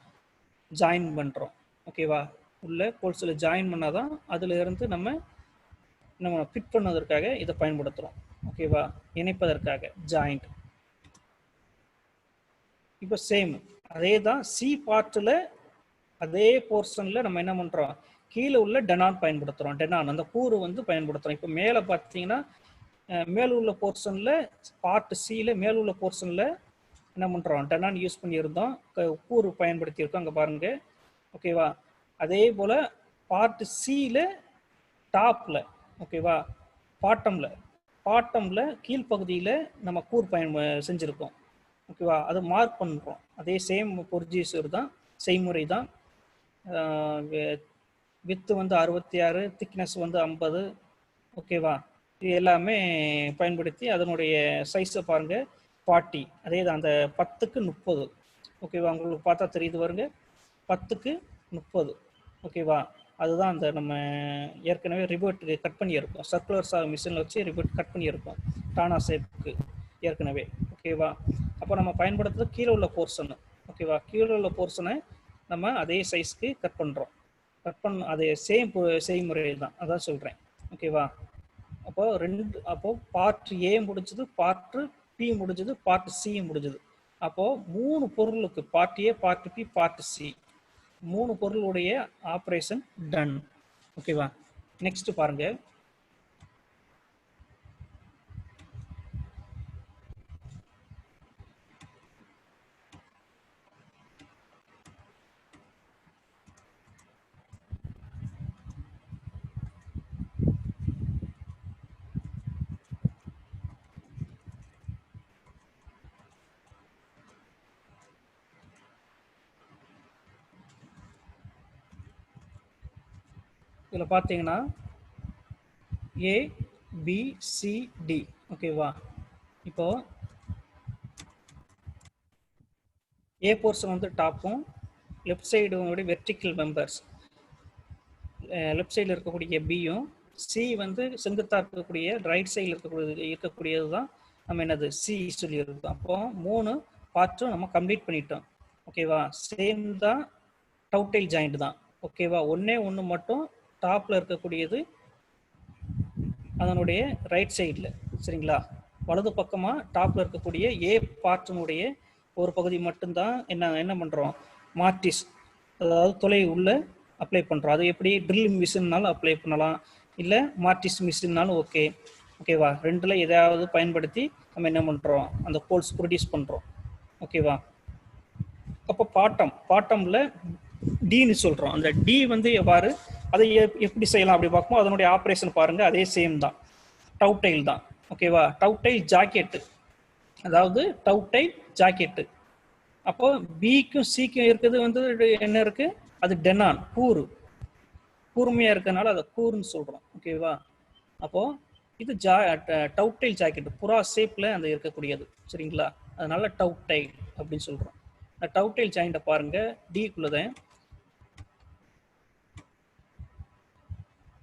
ஜாயின் பண்ணுறோம். ஓகேவா, உள்ள ஹோல்ஸில் ஜாயின் பண்ணால் தான் அதில் இருந்து நம்ம ஃபிட் பண்ணதற்காக இதை பயன்படுத்துகிறோம். ஓகேவா, இணைப்பதற்காக ஜாயிண்ட். இப்போ சேம் அதே தான் சி பார்ட்டில் அதே போர்ஷனில் நம்ம என்ன பண்ணுறோம், கீழே உள்ள டெனான் பயன்படுத்துகிறோம். டெனான் அந்த கூறு வந்து பயன்படுத்துகிறோம். இப்போ மேலே பார்த்தீங்கன்னா மேல் உள்ள போர்ஷனில் பார்ட் சியில் மேல் உள்ள போர்ஷனில் என்ன பண்ணுறோம், டெனான் யூஸ் பண்ணியிருந்தோம், கூறு பயன்படுத்தியிருக்கோம், அங்கே பாருங்கள். ஓகேவா, அதே போல் பார்ட் சியில் டாப்பில், ஓகேவா, பாட்டமில் கீழ்ப்பகுதியில் நம்ம கூர் செஞ்சுருக்கோம். ஓகேவா, அது மார்க் பண்ணுறோம். அதே சேம் ப்ரொசீஜர் தான், செய்முறை தான். வித்து வந்து 66, திக்னஸ் வந்து 50. ஓகேவா, இது எல்லாமே பயன்படுத்தி அதனுடைய சைஸை பாருங்கள் 40. அதே தான் அந்த 10க்கு 30. ஓகேவா, உங்களுக்கு பார்த்தா தெரியுது பாருங்க, 10க்கு 30. ஓகேவா, அதுதான் அந்த நம்ம ஏற்கனவே ரிபோட் கட் பண்ணியிருக்கோம், சர்க்குலர் மிஷினில் வச்சு ரிபோட் கட் பண்ணியிருக்கோம் டானா ஷேப்புக்கு ஏற்கனவே. ஓகேவா, அப்போ நம்ம பயன்படுத்துறது கீழே உள்ள போர்ஷனு. ஓகேவா, கீழே உள்ள போர்ஷனை நம்ம அதே சைஸ்க்கு கட் பண்ணுறோம். அதே சேம் செய்முறை தான், அதான் சொல்கிறேன். ஓகேவா, அப்போ பார்ட் ஏ முடிஞ்சது, பார்ட் பி முடிஞ்சது, பார்ட் சி முடிஞ்சது. அப்போ 3 பொருளுக்கு part A, part B, part C, 3 பொருளுடைய ஆப்ரேஷன் டன். ஓகேவா, நெக்ஸ்ட் பாருங்க. இதில் பார்த்தீங்கன்னா ஏ பி சி டி. ஓகேவா, இப்போ ஏ போர்ஷன் வந்து டாப்பும் left side vertical members left சைடில் இருக்கக்கூடிய பியும் சி வந்து செங்குத்தாக இருக்கக்கூடிய ரைட் சைடில் இருக்கக்கூடியது தான் நம்ம என்னது சி சொல்லியிருக்கோம். அப்போ 3 பார்ட்டும் நம்ம கம்ப்ளீட் பண்ணிட்டோம். ஓகேவா? சேம் தான் டவுடைல் ஜாயிண்ட் தான். ஓகேவா? ஒன்று மட்டும் டாப்பில் இருக்கக்கூடியது அதனுடைய ரைட் சைடில். சரிங்களா? வலது பக்கமாக டாப்பில் இருக்கக்கூடிய ஏ பார்ட்டினுடைய ஒரு பகுதி மட்டும்தான் என்ன பண்ணுறோம், மார்டிஸ் அதாவது துளை உள்ள அப்ளை பண்ணுறோம். அது எப்படி ட்ரில் மிஷின்னாலும் அப்ளை பண்ணலாம், இல்லை மார்டிஸ் மிஷின்னாலும் ஓகே. ஓகேவா? ரெண்டில் எதாவது பயன்படுத்தி நம்ம என்ன பண்ணுறோம், அந்த ஹோல்ஸ் ப்ரொடியூஸ் பண்ணுறோம். ஓகேவா? அப்போ பாட்டமில் டின்னு சொல்கிறோம். அந்த டி வந்து எவ்வாறு அதை எப்படி செய்யலாம் அப்படி பார்க்கும்போது அதனுடைய ஆப்ரேஷன் பாருங்கள், அதே சேம் தான், டவுடைல் தான். ஓகேவா? டவுடைல் ஜாக்கெட்டு, அதாவது டவுடைல் ஜாக்கெட்டு. அப்போ பிக்கும் சிக்கும் இருக்கிறது வந்து என்ன இருக்கு, அது டெனான், கூர்மையா இருக்கிறதுனால அதை கூர்ன்னு சொல்றோம். ஓகேவா? அப்போ இது டவுடைல் ஜாக்கெட், புறா ஷேப்ல அந்த இருக்கக்கூடியது. சரிங்களா? அதனால டவுடைல் அப்படின்னு சொல்றோம். இந்த டவுடைல் ஜாயிண்ட பாருங்க, டிக்குள்ளதான்.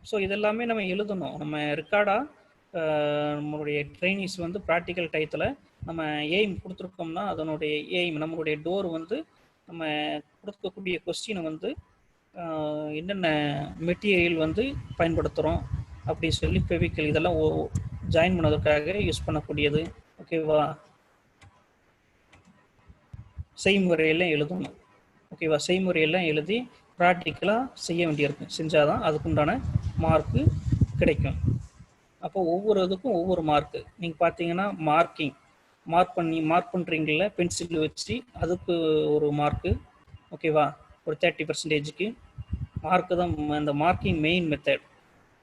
ஸோ இதெல்லாமே நம்ம எழுதணும். நம்ம ரெக்கார்டா நம்மளுடைய ட்ரைனிஸ் வந்து ப்ராக்டிக்கல் டயத்தில் நம்ம எய்ம் கொடுத்துருக்கோம்னா அதனுடைய எய்ம், நம்மளுடைய டோர் வந்து நம்ம கொடுக்கக்கூடிய கொஸ்டினை வந்து என்னென்ன மெட்டீரியல் வந்து பயன்படுத்துகிறோம் அப்படின்னு சொல்லி ஃபெவிக்கல் இதெல்லாம் ஜாயின் பண்ணதுக்காக யூஸ் பண்ணக்கூடியது. ஓகேவா? செய்முறையெல்லாம் எழுதணும். ஓகேவா? செய்முறையெல்லாம் எழுதி ப்ராக்டிக்கலாக செய்ய வேண்டியிருக்கும். செஞ்சால் தான் அதுக்குண்டான மார்க்கு கிடைக்கும். அப்போ ஒவ்வொரு இதுக்கும் ஒவ்வொரு மார்க்கு. நீங்கள் பார்த்தீங்கன்னா மார்க் பண்ணுறீங்கள பென்சில் வச்சு, அதுக்கு ஒரு மார்க்கு. ஓகேவா? ஒரு 30% மார்க்கு தான் அந்த மார்க்கிங் மெயின் மெத்தட்.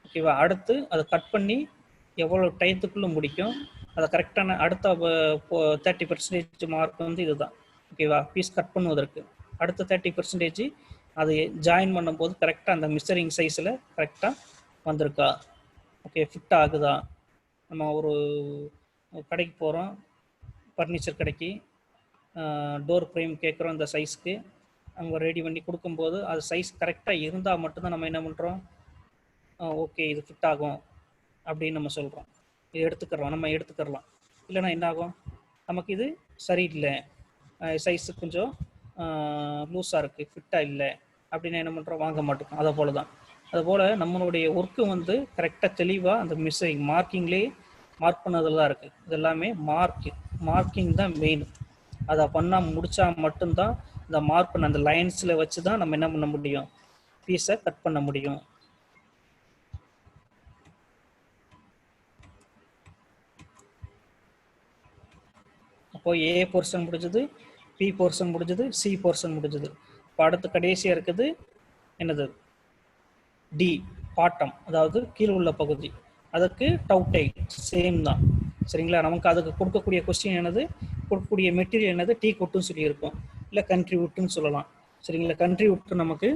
ஓகேவா? அடுத்து அதை கட் பண்ணி எவ்வளோ டயத்துக்குள்ளே முடிக்கும், அதை கரெக்டான அடுத்த 30% மார்க் வந்து இதுதான். ஓகேவா? பீஸ் கட் பண்ணுவதற்கு அடுத்த 30% அதை ஜாயின் பண்ணும்போது கரெக்டாக அந்த மிக்சரிங் சைஸில் கரெக்டாக வந்திருக்கா, ஓகே, ஃபிட் ஆகுதா. நம்ம ஒரு கடைக்கு போகிறோம், ஃபர்னிச்சர் கடைக்கு, டோர் ஃப்ரேம் கேட்குறோம் அந்த சைஸ்க்கு, அவங்க ரெடி பண்ணி கொடுக்கும்போது அது சைஸ் கரெக்டாக இருந்தால் மட்டும்தான் நம்ம என்ன பண்ணுறோம், ஓகே இது ஃபிட் ஆகும் அப்படின்னு நம்ம சொல்கிறோம். இது எடுத்துக்கிறலாம். இல்லைன்னா என்ன ஆகும், நமக்கு இது சரியில்லை, சைஸு கொஞ்சம் லூஸாக இருக்குது, ஃபிட்டாக இல்லை அப்படின்னு என்ன பண்ணுறோம், வாங்க மாட்டோம். அதை போல தான். அதுபோல் நம்மளுடைய ஒர்க்கு வந்து கரெக்டாக தெளிவாக அந்த மார்க்கிங்லேயே மார்க் பண்ணதில் தான் இருக்குது. இது எல்லாமே மார்க்கிங் தான் மெயின். அதை பண்ணால் முடித்தா மட்டும்தான் இந்த மார்க் பண்ண அந்த லைன்ஸில் வச்சு தான் நம்ம என்ன பண்ண முடியும், பீஸை கட் பண்ண முடியும். அப்போ ஏ போர்ஷன் முடிஞ்சது, பி போர்ஷன் முடிஞ்சது, சி போர்ஷன் முடிஞ்சது. இப்போ அடுத்து கடைசியாக இருக்குது என்னது, டி பாட்டம், அதாவது கீழே உள்ள பகுதி. அதுக்கு டவுடைல் சேம் தான். சரிங்களா? நமக்கு அதுக்கு கொடுக்கக்கூடிய கொஸ்டின் என்னது, கொடுக்கக்கூடிய மெட்டீரியல் என்னது, டீ கொட்டுன்னு சொல்லியிருக்கோம், இல்லை கண்ட்ரி வுட்டுன்னு சொல்லலாம். சரிங்களா? கண்ட்ரி வுட்டு நமக்கு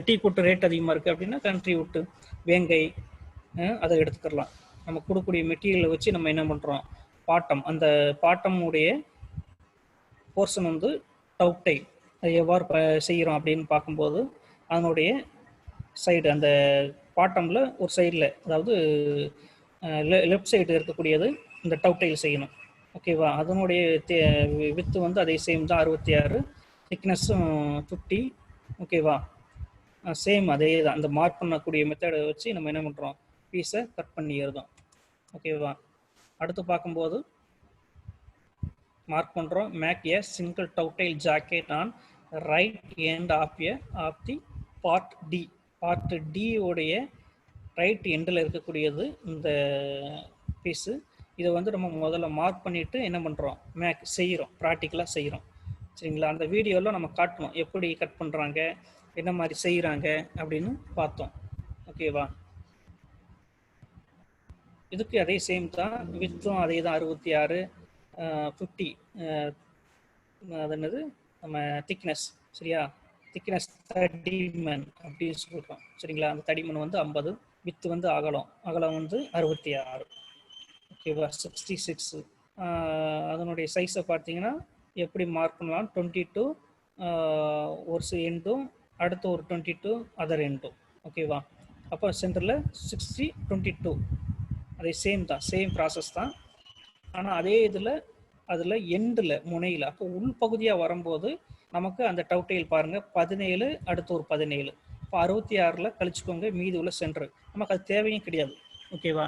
டீ கொட்டு ரேட் அதிகமாக இருக்குது அப்படின்னா கண்ட்ரி வுட்டு, வேங்கை, அதை எடுத்துக்கலாம். நம்ம கொடுக்கக்கூடிய மெட்டீரியலை வச்சு நம்ம என்ன பண்ணுறோம், பாட்டம், அந்த பாட்டமுடைய போர்ஷன் வந்து டவுடைல் அது எவ்வாறு செய்கிறோம் அப்படின்னு பார்க்கும்போது அதனுடைய சைடு, அந்த பாட்டமில் ஒரு சைடில், அதாவது லெஃப்ட் சைடு இருக்கக்கூடியது இந்த டவுடைல் செய்யணும். ஓகேவா? அதனுடைய வித்து வந்து அதே சேம் தான், 66, திக்னஸும் 50. ஓகேவா? சேம் அதே தான். அந்த மார்க் பண்ணக்கூடிய மெத்தடை வச்சு நம்ம என்ன பண்ணுறோம், பீஸை கட் பண்ணிடுறோம். ஓகேவா? அடுத்து பார்க்கும்போது மார்க் பண்ணுறோம், make a single dovetail jacket on right end of the part D. Part D உடைய ரைட் எண்டில் இருக்கக்கூடியது இந்த பீஸு. இதை வந்து நம்ம முதல்ல மார்க் பண்ணிவிட்டு என்ன பண்ணுறோம், மேக் செய்கிறோம், ப்ராக்டிக்கலாக செய்கிறோம். சரிங்களா? அந்த வீடியோவில் நம்ம காட்டணும் எப்படி கட் பண்ணுறாங்க, என்ன மாதிரி செய்கிறாங்க அப்படின்னு பார்த்தோம். ஓகேவா? இதுக்கு அதே சேம் தான், வித்தும் அதே தான், 66, 50. அது என்னது, நம்ம திக்னஸ். சரியா? திக்னஸ் தடிமன் அப்படின்னு சொல்கிறோம். சரிங்களா? அந்த தடிமன் வந்து 50, வித்து வந்து அகலம் வந்து 66. ஓகேவா? 66. அதனுடைய சைஸை பார்த்தீங்கன்னா எப்படி மார்க் பண்ணலாம், 22 ஒரு எண்டும் அடுத்து ஒரு 22 அதர் எண்டும். ஓகேவா? அப்போ சென்டரில் 60 22 அதே சேம் தான், சேம் ப்ராசஸ் தான். ஆனால் அதே இதில் அதில் எண்டில் முனையில் அப்போ உள்பகுதியாக வரும்போது நமக்கு அந்த டவுட்டைல் பாருங்கள் 17 அடுத்து ஒரு 17. இப்போ 66 கழிச்சுக்கோங்க மீதி உள்ள சென்டர். நமக்கு அது தேவையும் கிடையாது. ஓகேவா?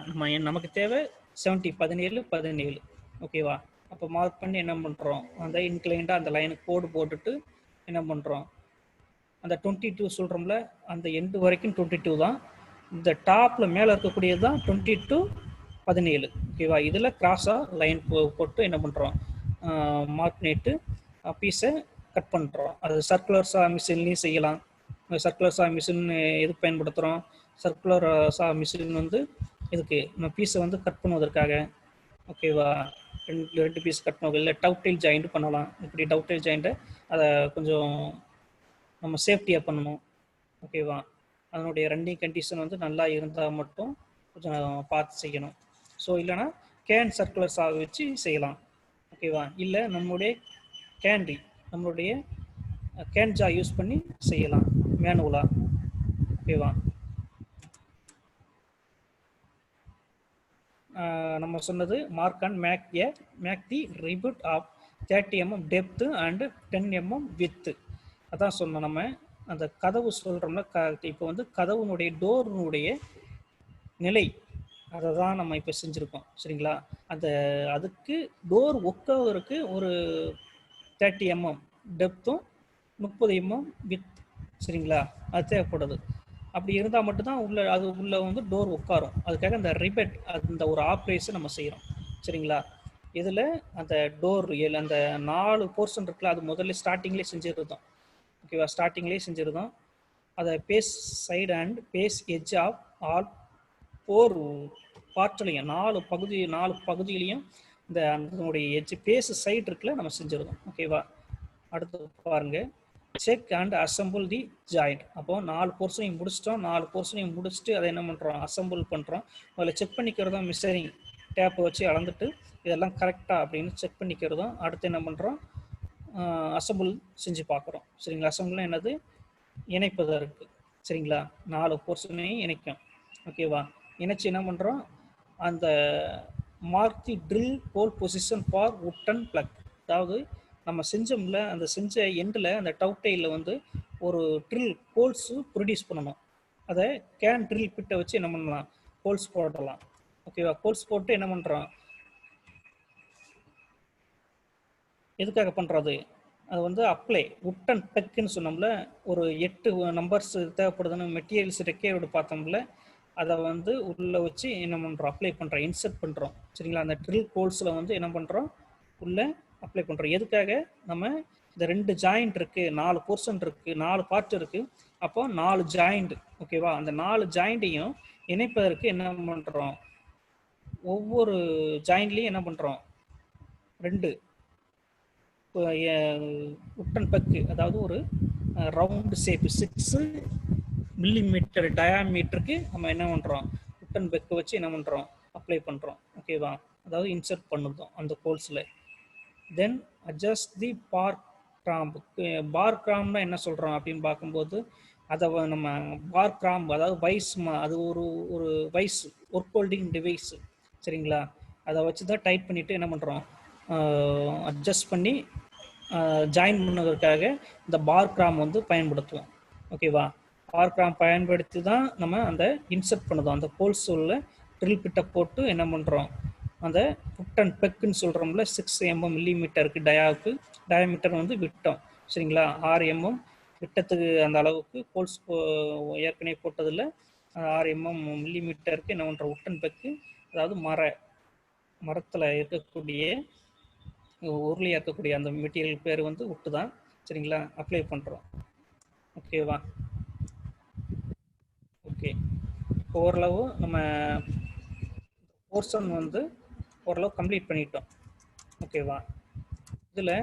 நமக்கு தேவை 70 17 17. ஓகேவா? அப்போ மார்க் பண்ணி என்ன பண்ணுறோம், அந்த இன்க்ளைண்டாக அந்த லைனுக்கு கோடு போட்டுட்டு என்ன பண்ணுறோம், அந்த 22 சொல்கிறோம்ல அந்த எண்டு வரைக்கும் 22 தான். இந்த டாப்பில் மேலே இருக்கக்கூடியது தான் 22 17. ஓகேவா? இதில் கிராஸாக லைன் போட்டு என்ன பண்ணுறோம், மார்க் பண்ணிட்டு பீஸை கட் பண்ணுறோம். அது சர்க்குலர் சா மிஷின்லேயும் செய்யலாம். சர்க்குலர் சா மிஷின் எதுக்கு பயன்படுத்துகிறோம், சர்க்குலர் சா மிஷின் வந்து இதுக்கு நம்ம பீஸை வந்து கட் பண்ணுவதற்காக. ஓகேவா? ரெண்டு பீஸ் கட் பண்ணுவோம். இல்லை டவுட்டைல் ஜாயிண்ட் பண்ணலாம். இப்படி டவுட்டைல் ஜாயிண்ட்டை அதை கொஞ்சம் நம்ம சேஃப்டியாக பண்ணணும். ஓகேவா? அதனுடைய ரன்னிங் கண்டிஷன் வந்து நல்லா இருந்தால் மட்டும் கொஞ்சம் பார்த்து செய்யணும். ஸோ இல்லைனா கேன் சர்க்குலர் சாக வச்சு செய்யலாம். ஓகேவா? இல்லை நம்மளுடைய நம்மளுடைய கேன் ஜா யூஸ் பண்ணி செய்யலாம் மேனுவலாக. ஓகேவா? நம்ம சொன்னது mark and make the rebate of 30 mm depth and 10 mm width. அதான் சொன்னோம். நம்ம அந்த கதவு சொல்கிறோம்னா இப்போ வந்து கதவுனுடைய டோர்னுடைய நிலை அதை தான் நம்ம இப்போ செஞ்சுருக்கோம். சரிங்களா? அதுக்கு டோர் ஒக்கவருக்கு ஒரு 30 mm டெப்த்தும் 30 mm வித். சரிங்களா? அது தேவைப்படுது. அப்படி இருந்தால் மட்டும்தான் உள்ள வந்து டோர் உட்காரும். அதுக்காக அந்த ரிபெட் அந்த ஒரு ஆப்ரேஷன் நம்ம செய்கிறோம். சரிங்களா? இதில் அந்த டோர் அந்த 4 போர்ஷன் இருக்குல்ல, அது முதல்ல ஸ்டார்டிங்லேயே செஞ்சுருந்தோம். ஓகேவா? ஸ்டார்டிங்லேயே செஞ்சுருந்தோம். அதை face side and face edge of all 4 பார்ட்லையும் 4 பகுதியிலையும் இந்த அதனுடைய எட்ஜ் பேஸ் சைடு இருக்குல்ல நம்ம செஞ்சுருந்தோம். ஓகேவா? அடுத்து பாருங்கள், check and assemble the joint. அப்போ 4 போர்ஷனையும் முடிச்சிட்டோம். 4 போர்ஷனையும் முடிச்சுட்டு அதை என்ன பண்ணுறோம், அசம்பிள் பண்ணுறோம். அதில் செக் பண்ணிக்கிறதும் மிஷரிங் டேப்பை வச்சு அளந்துட்டு இதெல்லாம் கரெக்டாக அப்படின்னு செக் பண்ணிக்கிறதும். அடுத்து என்ன பண்ணுறோம், அசம்பிள் செஞ்சு பார்க்குறோம். சரிங்களா? அசம்பிள்னா என்னது, இணைப்பதற்கு. சரிங்களா? 4 போர்ஷனையும் இணைக்கும். ஓகேவா? இணைச்சி என்ன பண்ணுறோம், அந்த mark the drill whole position for wooden plug. அதாவது நம்ம செஞ்சோம்ல, அந்த செஞ்ச எண்டில் அந்த டவுட்டையில் வந்து ஒரு ட்ரில் ஹோல்ஸு ப்ரொடியூஸ் பண்ணணும். அதை கேன் ட்ரில் பிட்டை வச்சு என்ன பண்ணலாம், ஹோல்ஸ் போடலாம். ஓகேவா? ஹோல்ஸ் போட்டு என்ன பண்ணுறோம், எதுக்காக பண்ணுறது, அது வந்து அப்ளை உட்டன் பெக்குன்னு சொன்னோம்ல, ஒரு 8 நம்பர்ஸ் தேவைப்படுதுன்னு மெட்டீரியல்ஸ் ரெக்கையோடு பார்த்தோம்ல, அதை வந்து உள்ளே வச்சு என்ன பண்ணுறோம், அப்ளை பண்ணுறோம், இன்சர்ட் பண்ணுறோம். சரிங்களா? அந்த ட்ரில் ஹோல்ஸில் வந்து என்ன பண்ணுறோம், உள்ளே அப்ளை பண்ணுறோம். எதுக்காக, நம்ம இந்த 2 ஜாயிண்ட் இருக்குது, 4 போர்ஷன் இருக்குது, 4 பார்ட் இருக்குது. அப்போ 4 ஜாயிண்ட். ஓகேவா? அந்த 4 ஜாயிண்ட்டையும் இணைப்பதற்கு என்ன பண்ணுறோம், ஒவ்வொரு ஜாயிண்ட்லேயும் என்ன பண்ணுறோம், 2 உட்டன் பெக்கு, அதாவது ஒரு ரவுண்டு ஷேப்பு 6 மில்லிமீட்டர் டயாமீட்டருக்கு நம்ம என்ன பண்ணுறோம், உட்டன் பெக்கை வச்சு என்ன பண்ணுறோம், அப்ளை பண்ணுறோம். ஓகேவா? அதாவது இன்சர்ட் பண்ணுறோம் அந்த ஹோல்ஸில். தென் அட்ஜஸ்ட் தி பார் கிராம்பு. பார் கிராம்னா என்ன சொல்கிறோம் அப்படின்னு பார்க்கும்போது, அதை நம்ம பார் கிராம்பு அதாவது வைஸ், அது ஒரு வைஸ் ஒர்க் ஹோல்டிங் டிவைஸு. சரிங்களா? அதை வச்சு தான் டைட் பண்ணிவிட்டு என்ன பண்ணுறோம், அட்ஜஸ்ட் பண்ணி ஜாயின் பண்ணுவதற்காக இந்த பார் கிராம் வந்து பயன்படுத்துவோம். ஓகேவா? பார் கிராம் பயன்படுத்தி தான் நம்ம அந்த இன்சர்ட் பண்ணுதோம். அந்த ஹோல்ஸ் உள்ள ட்ரில் பிட்டை போட்டு என்ன பண்ணுறோம், அந்த உட்டன் பெக்குன்னு சொல்கிறோம்ல, 6 mm மில்லிமீட்டருக்கு டயாமீட்டர் வந்து விட்டோம். சரிங்களா? 6 mm விட்டத்துக்கு அந்த அளவுக்கு ஹோல்ஸ் ஏற்கனவே போட்டதில் 6 mm மில்லிமீட்டருக்கு என்ன பண்ணுறோம், உட்டன் பெக்கு, அதாவது மரத்தில் இருக்கக்கூடிய உருளையாக இருக்கக்கூடிய அந்த மெட்டீரியல் பேர் வந்து உட்டு தான். சரிங்களா? அப்ளை பண்ணுறோம். ஓகேவா? ஓகே, இப்போ ஓரளவு நம்ம போர்ஷன் வந்து ஓரளவு கம்ப்ளீட் பண்ணிட்டோம். ஓகேவா? இதில்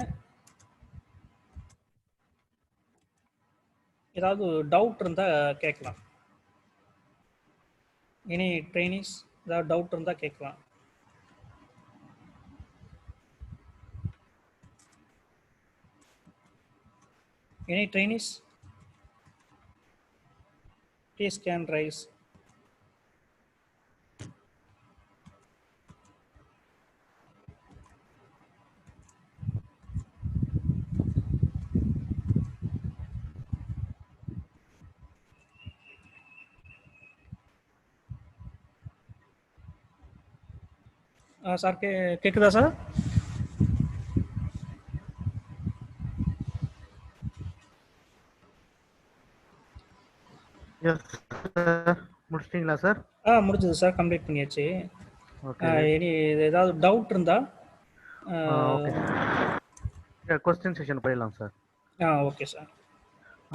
ஏதாவது டவுட் இருந்தால் கேட்கலாம். எனி ட்ரைனிங்ஸ் ஏதாவது டவுட் இருந்தால் கேட்கலாம். Any trainees? Please can rise. Sir கேக்குதா சார்? எஸ் சார், முடிச்சிட்டிங்களா சார்? முடிஞ்சது சார், கம்ப்ளீட் பண்ணியாச்சு. ஓகே. இனி ஏதாவது டவுட் இருந்தா ஓகே. கொஸ்டின் செஷன் போயிடலாம் சார். Okay sir.